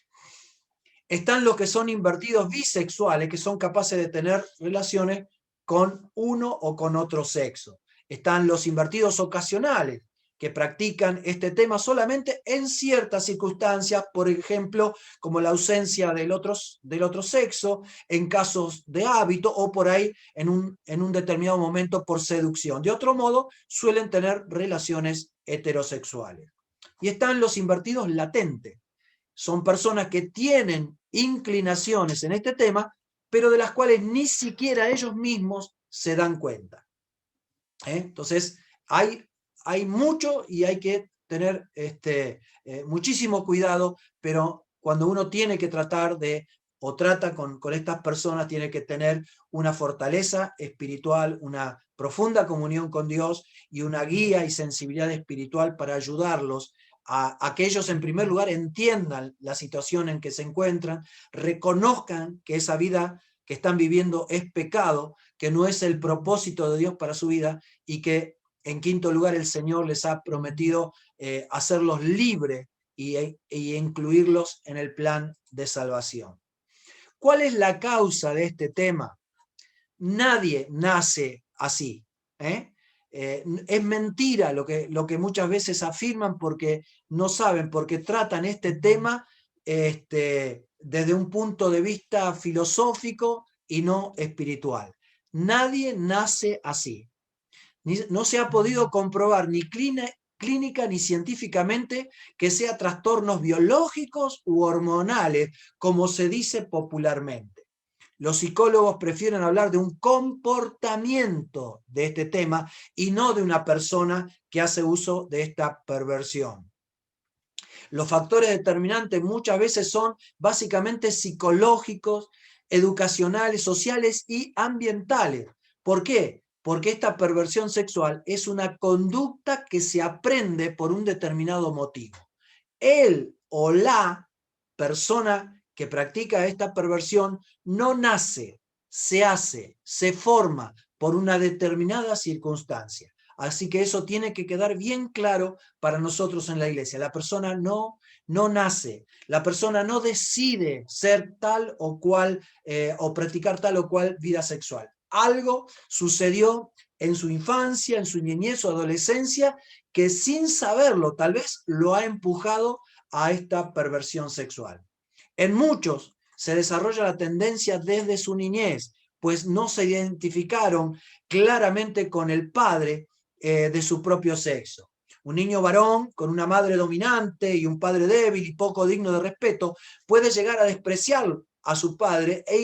Están los que son invertidos bisexuales, que son capaces de tener relaciones con uno o con otro sexo. Están los invertidos ocasionales, que practican este tema solamente en ciertas circunstancias, por ejemplo, como la ausencia del otro sexo, en casos de hábito o por ahí en un determinado momento por seducción. De otro modo, suelen tener relaciones heterosexuales. Y están los invertidos latentes. Son personas que tienen inclinaciones en este tema, pero de las cuales ni siquiera ellos mismos se dan cuenta. Entonces, hay mucho y hay que tener muchísimo cuidado, pero cuando uno tiene que tratar o trata con estas personas, tiene que tener una fortaleza espiritual, una profunda comunión con Dios y una guía y sensibilidad espiritual para ayudarlos a que ellos en primer lugar entiendan la situación en que se encuentran, reconozcan que esa vida que están viviendo es pecado, que no es el propósito de Dios para su vida y que en quinto lugar el Señor les ha prometido hacerlos libres y incluirlos en el plan de salvación. ¿Cuál es la causa de este tema? Nadie nace así. Es mentira lo que muchas veces afirman porque no saben, porque tratan este tema desde un punto de vista filosófico y no espiritual. Nadie nace así. No se ha podido comprobar ni clínica ni científicamente que sea trastornos biológicos u hormonales, como se dice popularmente. Los psicólogos prefieren hablar de un comportamiento de este tema y no de una persona que hace uso de esta perversión. Los factores determinantes muchas veces son básicamente psicológicos, educacionales, sociales y ambientales. ¿Por qué? Porque esta perversión sexual es una conducta que se aprende por un determinado motivo. Él o la persona que practica esta perversión no nace, se hace, se forma por una determinada circunstancia. Así que eso tiene que quedar bien claro para nosotros en la iglesia. La persona no nace, la persona no decide ser tal o cual o practicar tal o cual vida sexual. Algo sucedió en su infancia, en su niñez o adolescencia, que sin saberlo tal vez lo ha empujado a esta perversión sexual. En muchos se desarrolla la tendencia desde su niñez, pues no se identificaron claramente con el padre de su propio sexo. Un niño varón con una madre dominante y un padre débil y poco digno de respeto puede llegar a despreciar a su padre e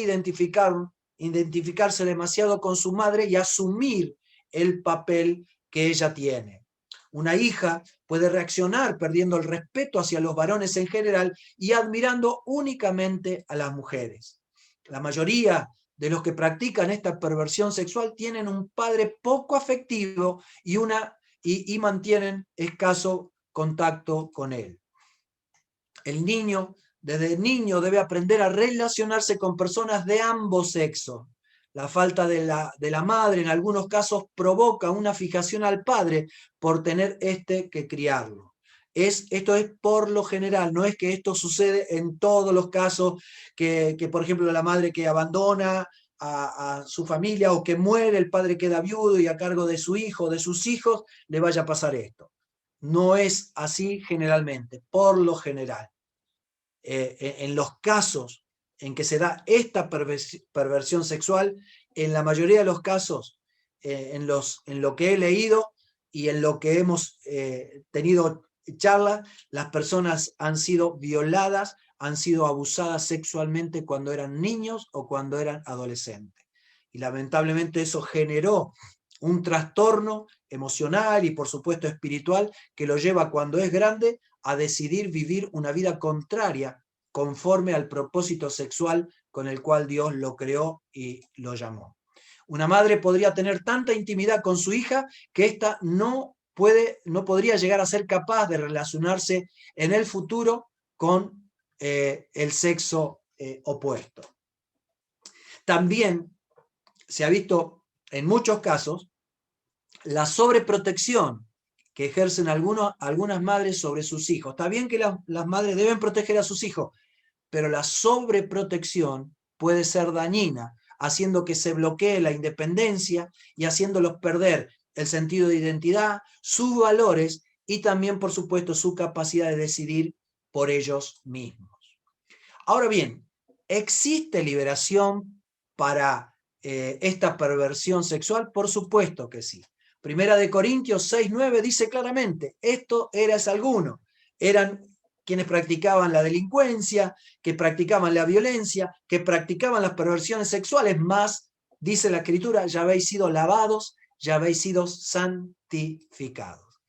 identificarse demasiado con su madre y asumir el papel que ella tiene. Una hija puede reaccionar perdiendo el respeto hacia los varones en general y admirando únicamente a las mujeres. La mayoría de los que practican esta perversión sexual tienen un padre poco afectivo y mantienen escaso contacto con él. El niño, desde niño, debe aprender a relacionarse con personas de ambos sexos. La falta de la madre en algunos casos provoca una fijación al padre por tener que criarlo. Esto es por lo general, no es que esto sucede en todos los casos, que por ejemplo la madre que abandona a su familia o que muere, el padre queda viudo y a cargo de su hijo o de sus hijos le vaya a pasar esto. No es así generalmente, por lo general. En los casos en que se da esta perversión sexual, en la mayoría de los casos, en lo que he leído y en lo que hemos tenido charla, las personas han sido violadas, han sido abusadas sexualmente cuando eran niños o cuando eran adolescentes. Y lamentablemente eso generó un trastorno emocional y por supuesto espiritual que lo lleva cuando es grande a decidir vivir una vida contraria conforme al propósito sexual con el cual Dios lo creó y lo llamó. Una madre podría tener tanta intimidad con su hija que ésta no podría llegar a ser capaz de relacionarse en el futuro con el sexo opuesto. También se ha visto en muchos casos la sobreprotección que ejercen algunas madres sobre sus hijos. Está bien que las madres deben proteger a sus hijos, pero la sobreprotección puede ser dañina, haciendo que se bloquee la independencia y haciéndolos perder el sentido de identidad, sus valores y también, por supuesto, su capacidad de decidir por ellos mismos. Ahora bien, ¿existe liberación para esta perversión sexual? Por supuesto que sí. Primera de Corintios 6:9 dice claramente, esto eras alguno, eran quienes practicaban la delincuencia, que practicaban la violencia, que practicaban las perversiones sexuales, más, dice la Escritura, ya habéis sido lavados, ya habéis sido santificados.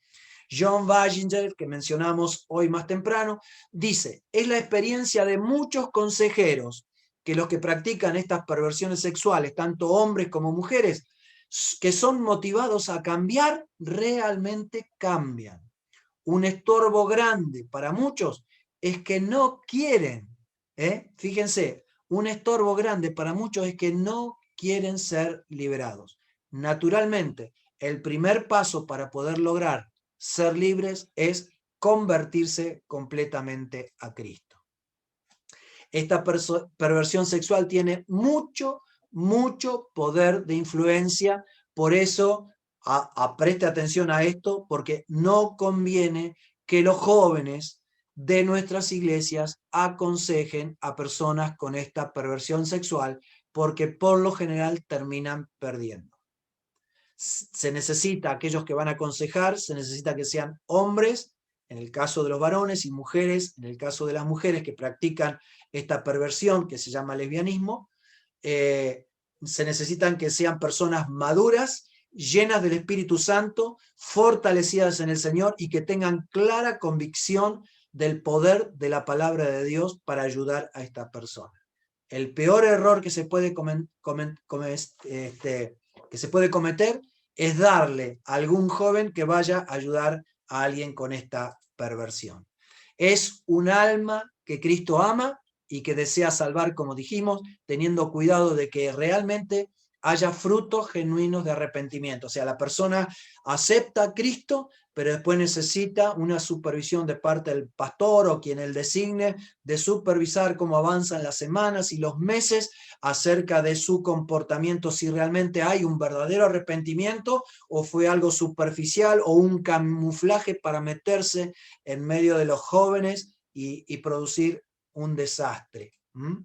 John Waginger, que mencionamos hoy más temprano, dice, es la experiencia de muchos consejeros que los que practican estas perversiones sexuales, tanto hombres como mujeres, que son motivados a cambiar, realmente cambian. Un estorbo grande para muchos es que no quieren, fíjense, un estorbo grande para muchos es que no quieren ser liberados. Naturalmente, el primer paso para poder lograr ser libres es convertirse completamente a Cristo. Esta perversión sexual tiene mucho poder de influencia, por eso preste atención a esto, porque no conviene que los jóvenes de nuestras iglesias aconsejen a personas con esta perversión sexual, porque por lo general terminan perdiendo. Se necesita, aquellos que van a aconsejar, se necesita que sean hombres, en el caso de los varones, y mujeres, en el caso de las mujeres que practican esta perversión que se llama lesbianismo, se necesitan que sean personas maduras, llenas del Espíritu Santo, fortalecidas en el Señor y que tengan clara convicción del poder de la palabra de Dios para ayudar a esta persona. El peor error que se puede cometer es darle a algún joven que vaya a ayudar a alguien con esta perversión. Es un alma que Cristo ama y que desea salvar, como dijimos, teniendo cuidado de que realmente haya frutos genuinos de arrepentimiento. O sea, la persona acepta a Cristo, pero después necesita una supervisión de parte del pastor o quien él designe, de supervisar cómo avanzan las semanas y los meses acerca de su comportamiento, si realmente hay un verdadero arrepentimiento o fue algo superficial o un camuflaje para meterse en medio de los jóvenes y producir un desastre. El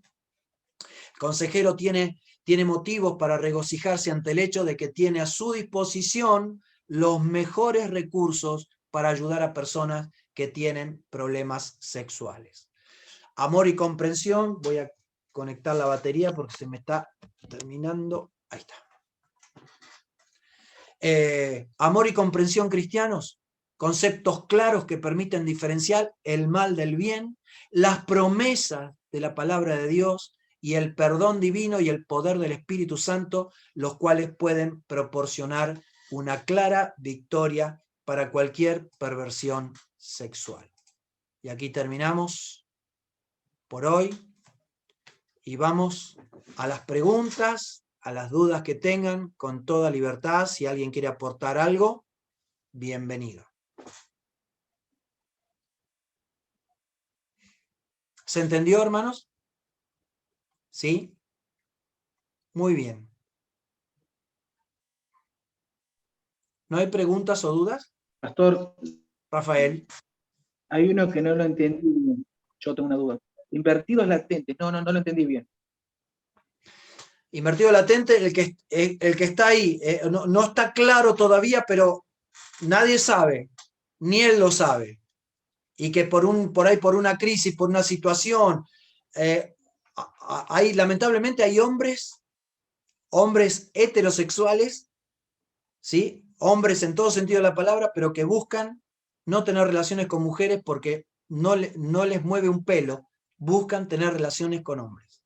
consejero tiene motivos para regocijarse ante el hecho de que tiene a su disposición los mejores recursos para ayudar a personas que tienen problemas sexuales. Amor y comprensión. Voy a conectar la batería porque se me está terminando. Ahí está. Amor y comprensión cristianos. Conceptos claros que permiten diferenciar el mal del bien, las promesas de la palabra de Dios y el perdón divino y el poder del Espíritu Santo, los cuales pueden proporcionar una clara victoria para cualquier perversión sexual. Y aquí terminamos por hoy y vamos a las preguntas, a las dudas que tengan con toda libertad. Si alguien quiere aportar algo, bienvenido. ¿Se entendió, hermanos? ¿Sí? Muy bien. ¿No hay preguntas o dudas? Pastor, Rafael. hay uno que no lo entendí bien. Yo tengo una duda. Invertidos latentes. No lo entendí bien. Invertido latente, el que está ahí, no está claro todavía, pero nadie sabe, ni él lo sabe. Y que por ahí por una crisis, por una situación, lamentablemente hay hombres heterosexuales, ¿sí? Hombres en todo sentido de la palabra, pero que buscan no tener relaciones con mujeres porque no les mueve un pelo, buscan tener relaciones con hombres.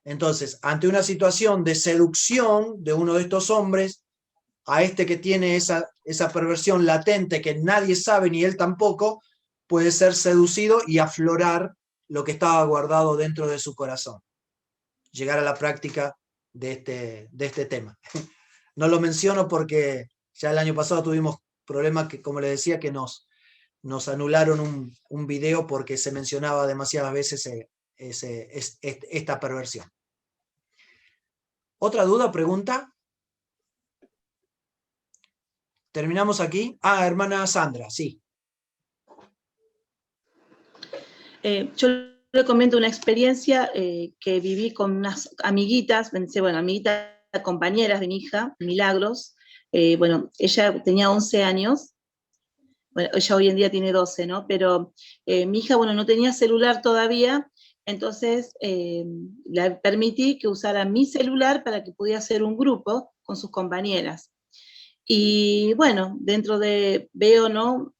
Entonces, ante una situación de seducción de uno de estos hombres, a este que tiene esa perversión latente que nadie sabe ni él tampoco, puede ser seducido y aflorar lo que estaba guardado dentro de su corazón. Llegar a la práctica de este tema. No lo menciono porque ya el año pasado tuvimos problemas que, como les decía, que nos anularon un video porque se mencionaba demasiadas veces esta perversión. ¿Otra duda, pregunta? ¿Terminamos aquí? Hermana Sandra, sí. Yo le comento una experiencia que viví con unas amiguitas, amiguitas compañeras de mi hija, Milagros. Ella tenía 11 años, bueno, ella hoy en día tiene 12, ¿no? Pero mi hija, no tenía celular todavía, entonces le permití que usara mi celular para que pudiera hacer un grupo con sus compañeras. Y bueno, dentro de, veo, ¿no?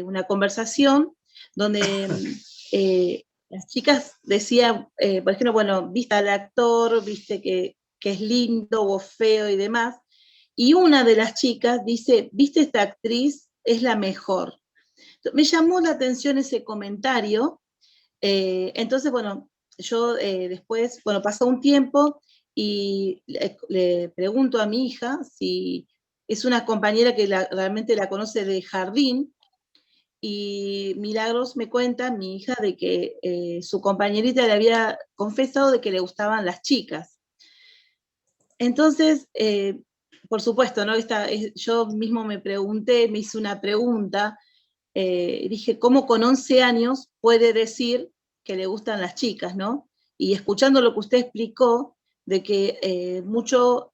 Una conversación donde las chicas decían, por ejemplo, viste al actor, viste que es lindo o feo y demás, y una de las chicas dice, viste esta actriz, es la mejor. Me llamó la atención ese comentario, entonces, yo después, pasó un tiempo y le pregunto a mi hija si es una compañera que realmente la conoce de jardín, y Milagros me cuenta, mi hija, de que su compañerita le había confesado de que le gustaban las chicas. Entonces, por supuesto, ¿no? Yo mismo me hice una pregunta, dije, ¿cómo con 11 años puede decir que le gustan las chicas, ¿no? Y escuchando lo que usted explicó, de que mucho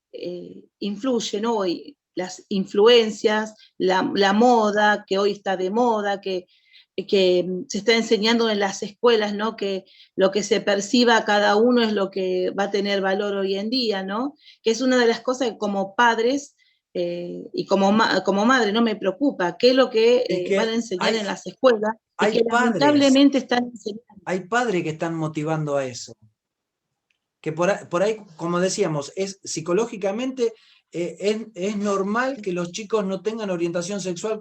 influye, ¿no? Y las influencias, la moda, que hoy está de moda, que se está enseñando en las escuelas, ¿no? Que lo que se perciba a cada uno es lo que va a tener valor hoy en día, ¿no? Que es una de las cosas que como padres y como madre no me preocupa, qué es lo que van a enseñar en las escuelas, y que lamentablemente están enseñando. Hay padres que están motivando a eso. Que por ahí, como decíamos, psicológicamente es normal que los chicos no tengan orientación sexual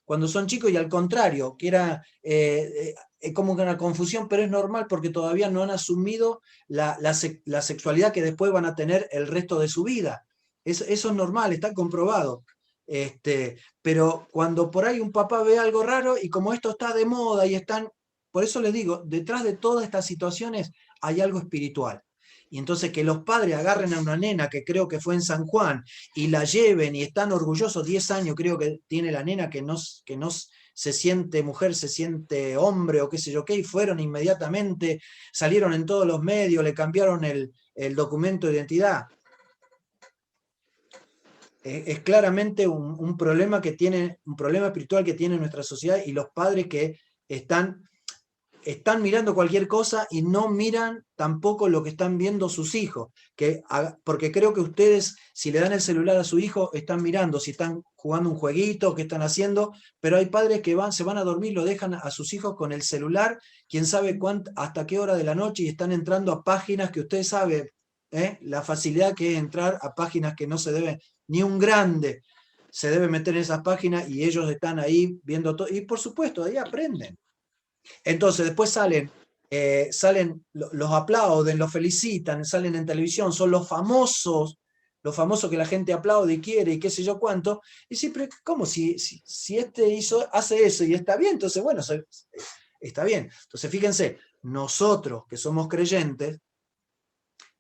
cuando son chicos, y al contrario, que era como que una confusión, pero es normal porque todavía no han asumido la sexualidad que después van a tener el resto de su vida. Eso es normal, está comprobado. Pero cuando por ahí un papá ve algo raro, y como esto está de moda y están, por eso les digo, detrás de todas estas situaciones hay algo espiritual. Y entonces que los padres agarren a una nena, que creo que fue en San Juan, y la lleven y están orgullosos, 10 años creo que tiene la nena, que no se siente mujer, se siente hombre o qué sé yo qué, y fueron inmediatamente, salieron en todos los medios, le cambiaron el documento de identidad. Es claramente un problema que tiene, un problema espiritual que tiene nuestra sociedad, y los padres que están mirando cualquier cosa y no miran tampoco lo que están viendo sus hijos, porque creo que ustedes, si le dan el celular a su hijo, están mirando si están jugando un jueguito, qué están haciendo, pero hay padres que se van a dormir, lo dejan a sus hijos con el celular, quién sabe hasta qué hora de la noche, y están entrando a páginas que ustedes saben, la facilidad que es entrar a páginas que no se deben, ni un grande se debe meter en esas páginas, y ellos están ahí viendo todo, y por supuesto, ahí aprenden. Entonces después los aplauden, los felicitan, salen en televisión, son los famosos que la gente aplaude y quiere y qué sé yo cuánto. Y siempre, ¿cómo? Si este hace eso y está bien, entonces bueno, está bien. Entonces fíjense, nosotros que somos creyentes,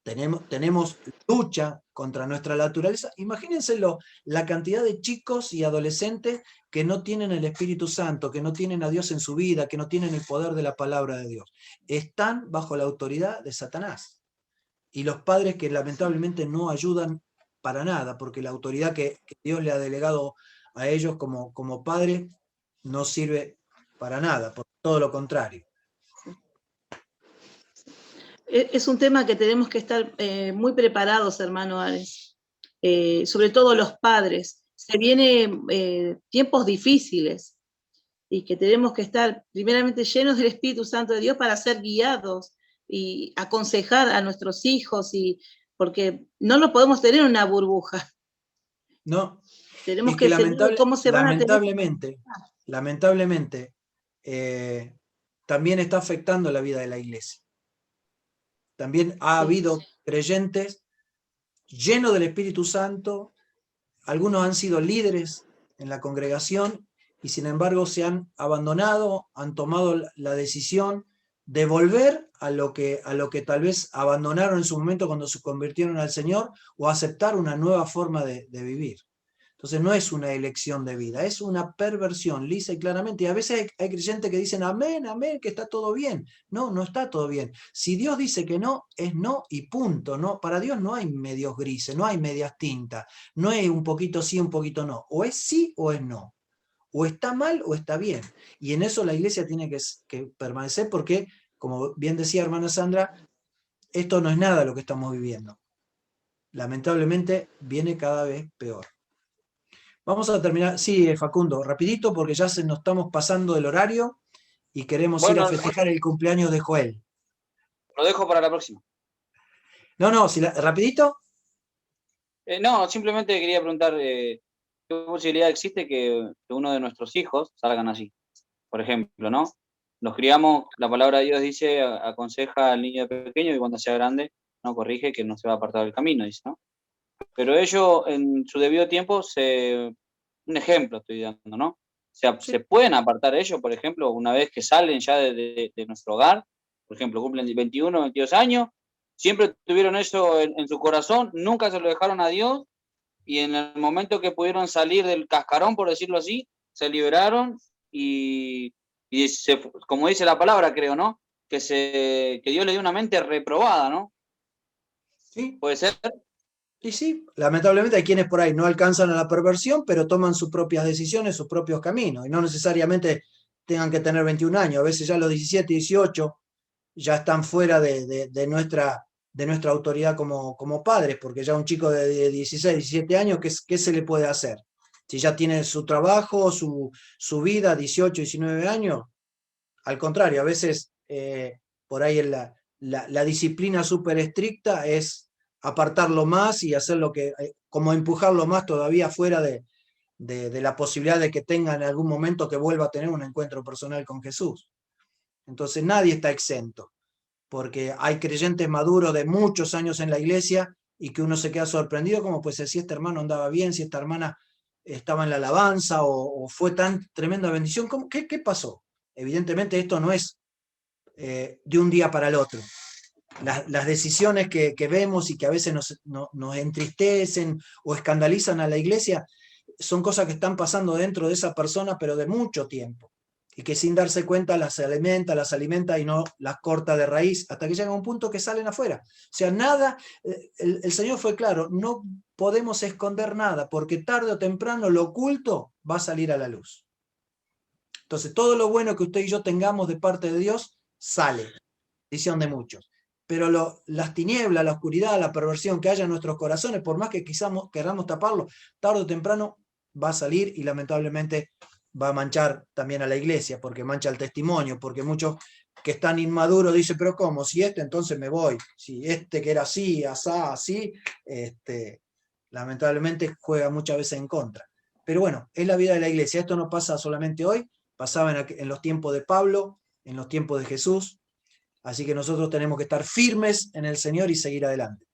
tenemos lucha contra nuestra naturaleza. Imagínense la cantidad de chicos y adolescentes que no tienen el Espíritu Santo, que no tienen a Dios en su vida, que no tienen el poder de la palabra de Dios. Están bajo la autoridad de Satanás. Y los padres que lamentablemente no ayudan para nada, porque la autoridad que Dios le ha delegado a ellos como padres no sirve para nada, por todo lo contrario. Es un tema que tenemos que estar muy preparados, hermano Ares, sobre todo los padres. Se vienen tiempos difíciles y que tenemos que estar primeramente llenos del Espíritu Santo de Dios para ser guiados y aconsejar a nuestros hijos, porque no lo podemos tener en una burbuja. No, tenemos es que saber cómo se van a tener. Lamentablemente, también está afectando la vida de la iglesia. También ha habido creyentes llenos del Espíritu Santo, algunos han sido líderes en la congregación y sin embargo se han abandonado, han tomado la decisión de volver a lo que tal vez abandonaron en su momento cuando se convirtieron al Señor, o aceptar una nueva forma de vivir. Entonces no es una elección de vida, es una perversión, lisa y claramente. Y a veces hay creyentes que dicen amén, amén, que está todo bien. No, no está todo bien. Si Dios dice que no, es no y punto. No, para Dios no hay medios grises, no hay medias tintas, no hay un poquito sí, un poquito no. O es sí o es no. O está mal o está bien. Y en eso la iglesia tiene que permanecer, porque, como bien decía hermana Sandra, esto no es nada lo que estamos viviendo. Lamentablemente viene cada vez peor. Vamos a terminar, sí, Facundo, rapidito, porque ya nos estamos pasando del horario y queremos ir a festejar el cumpleaños de Joel. Lo dejo para la próxima. No, rapidito. No, simplemente quería preguntar, ¿qué posibilidad existe que uno de nuestros hijos salgan así? Por ejemplo, ¿no? Los criamos, la palabra de Dios dice, aconseja al niño pequeño y cuando sea grande, no corrige, que no se va a apartar del camino, dice, ¿no? Pero ellos en su debido tiempo, un ejemplo estoy dando, ¿no? O sea, Sí. se pueden apartar ellos, por ejemplo, una vez que salen ya de nuestro hogar, por ejemplo, cumplen 21, 22 años, siempre tuvieron eso en su corazón, nunca se lo dejaron a Dios, y en el momento que pudieron salir del cascarón, por decirlo así, se liberaron y como dice la palabra, creo, ¿no? Que Dios le dio una mente reprobada, ¿no? Sí. ¿Puede ser? Y sí, lamentablemente hay quienes por ahí no alcanzan a la perversión, pero toman sus propias decisiones, sus propios caminos, y no necesariamente tengan que tener 21 años, a veces ya a los 17, 18 ya están fuera de nuestra autoridad como padres, porque ya un chico de 16, 17 años, ¿qué se le puede hacer? Si ya tiene su trabajo, su vida, 18, 19 años, al contrario, a veces por ahí la disciplina súper estricta es apartarlo más y hacer lo que como empujarlo más todavía fuera de la posibilidad de que tenga en algún momento que vuelva a tener un encuentro personal con Jesús. Entonces nadie está exento, porque hay creyentes maduros de muchos años en la iglesia y que uno se queda sorprendido como pues si este hermano andaba bien, si esta hermana estaba en la alabanza o fue tan tremenda bendición. ¿Qué pasó? Evidentemente esto no es de un día para el otro. Las decisiones que vemos y que a veces nos entristecen o escandalizan a la iglesia son cosas que están pasando dentro de esa persona, pero de mucho tiempo, y que sin darse cuenta las alimenta y no las corta de raíz, hasta que llega a un punto que salen afuera. O sea, nada, el Señor fue claro, no podemos esconder nada, porque tarde o temprano lo oculto va a salir a la luz. Entonces, todo lo bueno que usted y yo tengamos de parte de Dios, sale, decisión de muchos. Pero las tinieblas, la oscuridad, la perversión que haya en nuestros corazones, por más que quizás queramos taparlo, tarde o temprano va a salir y lamentablemente va a manchar también a la iglesia, porque mancha el testimonio, porque muchos que están inmaduros dicen, pero ¿cómo? Si entonces me voy. Si que era así, así, lamentablemente juega muchas veces en contra. Pero bueno, es la vida de la iglesia. Esto no pasa solamente hoy, pasaba en los tiempos de Pablo, en los tiempos de Jesús. Así que nosotros tenemos que estar firmes en el Señor y seguir adelante.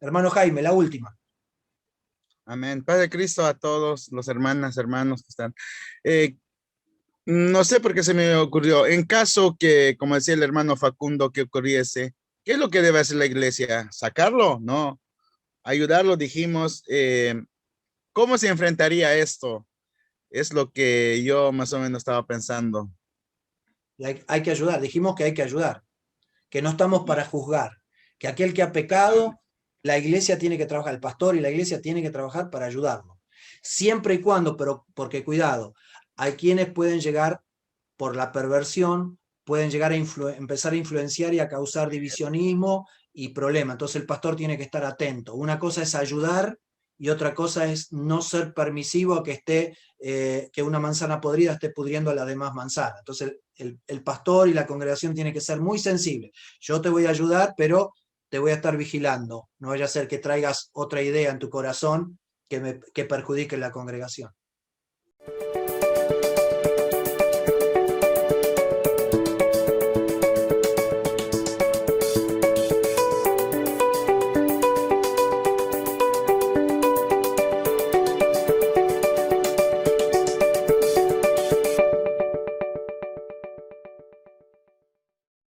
Hermano Jaime, la última. Amén. Padre Cristo, a todos los hermanos que están. No sé por qué se me ocurrió. En caso que, como decía el hermano Facundo, que ocurriese, ¿qué es lo que debe hacer la iglesia? ¿Sacarlo? No. Ayudarlo, dijimos. ¿Cómo se enfrentaría a esto? Es lo que yo más o menos estaba pensando. Hay que ayudar. Dijimos que hay que ayudar. Que no estamos para juzgar. Que aquel que ha pecado, la iglesia tiene que trabajar, el pastor y la iglesia tienen que trabajar para ayudarlo. Siempre y cuando, pero porque cuidado, hay quienes pueden llegar por la perversión, pueden llegar a empezar a influenciar y a causar divisionismo y problema. Entonces el pastor tiene que estar atento. Una cosa es ayudar y otra cosa es no ser permisivo a que que una manzana podrida esté pudriendo a la demás manzana. Entonces el pastor y la congregación tiene que ser muy sensible. Yo te voy a ayudar, pero te voy a estar vigilando. No vaya a ser que traigas otra idea en tu corazón que perjudique la congregación.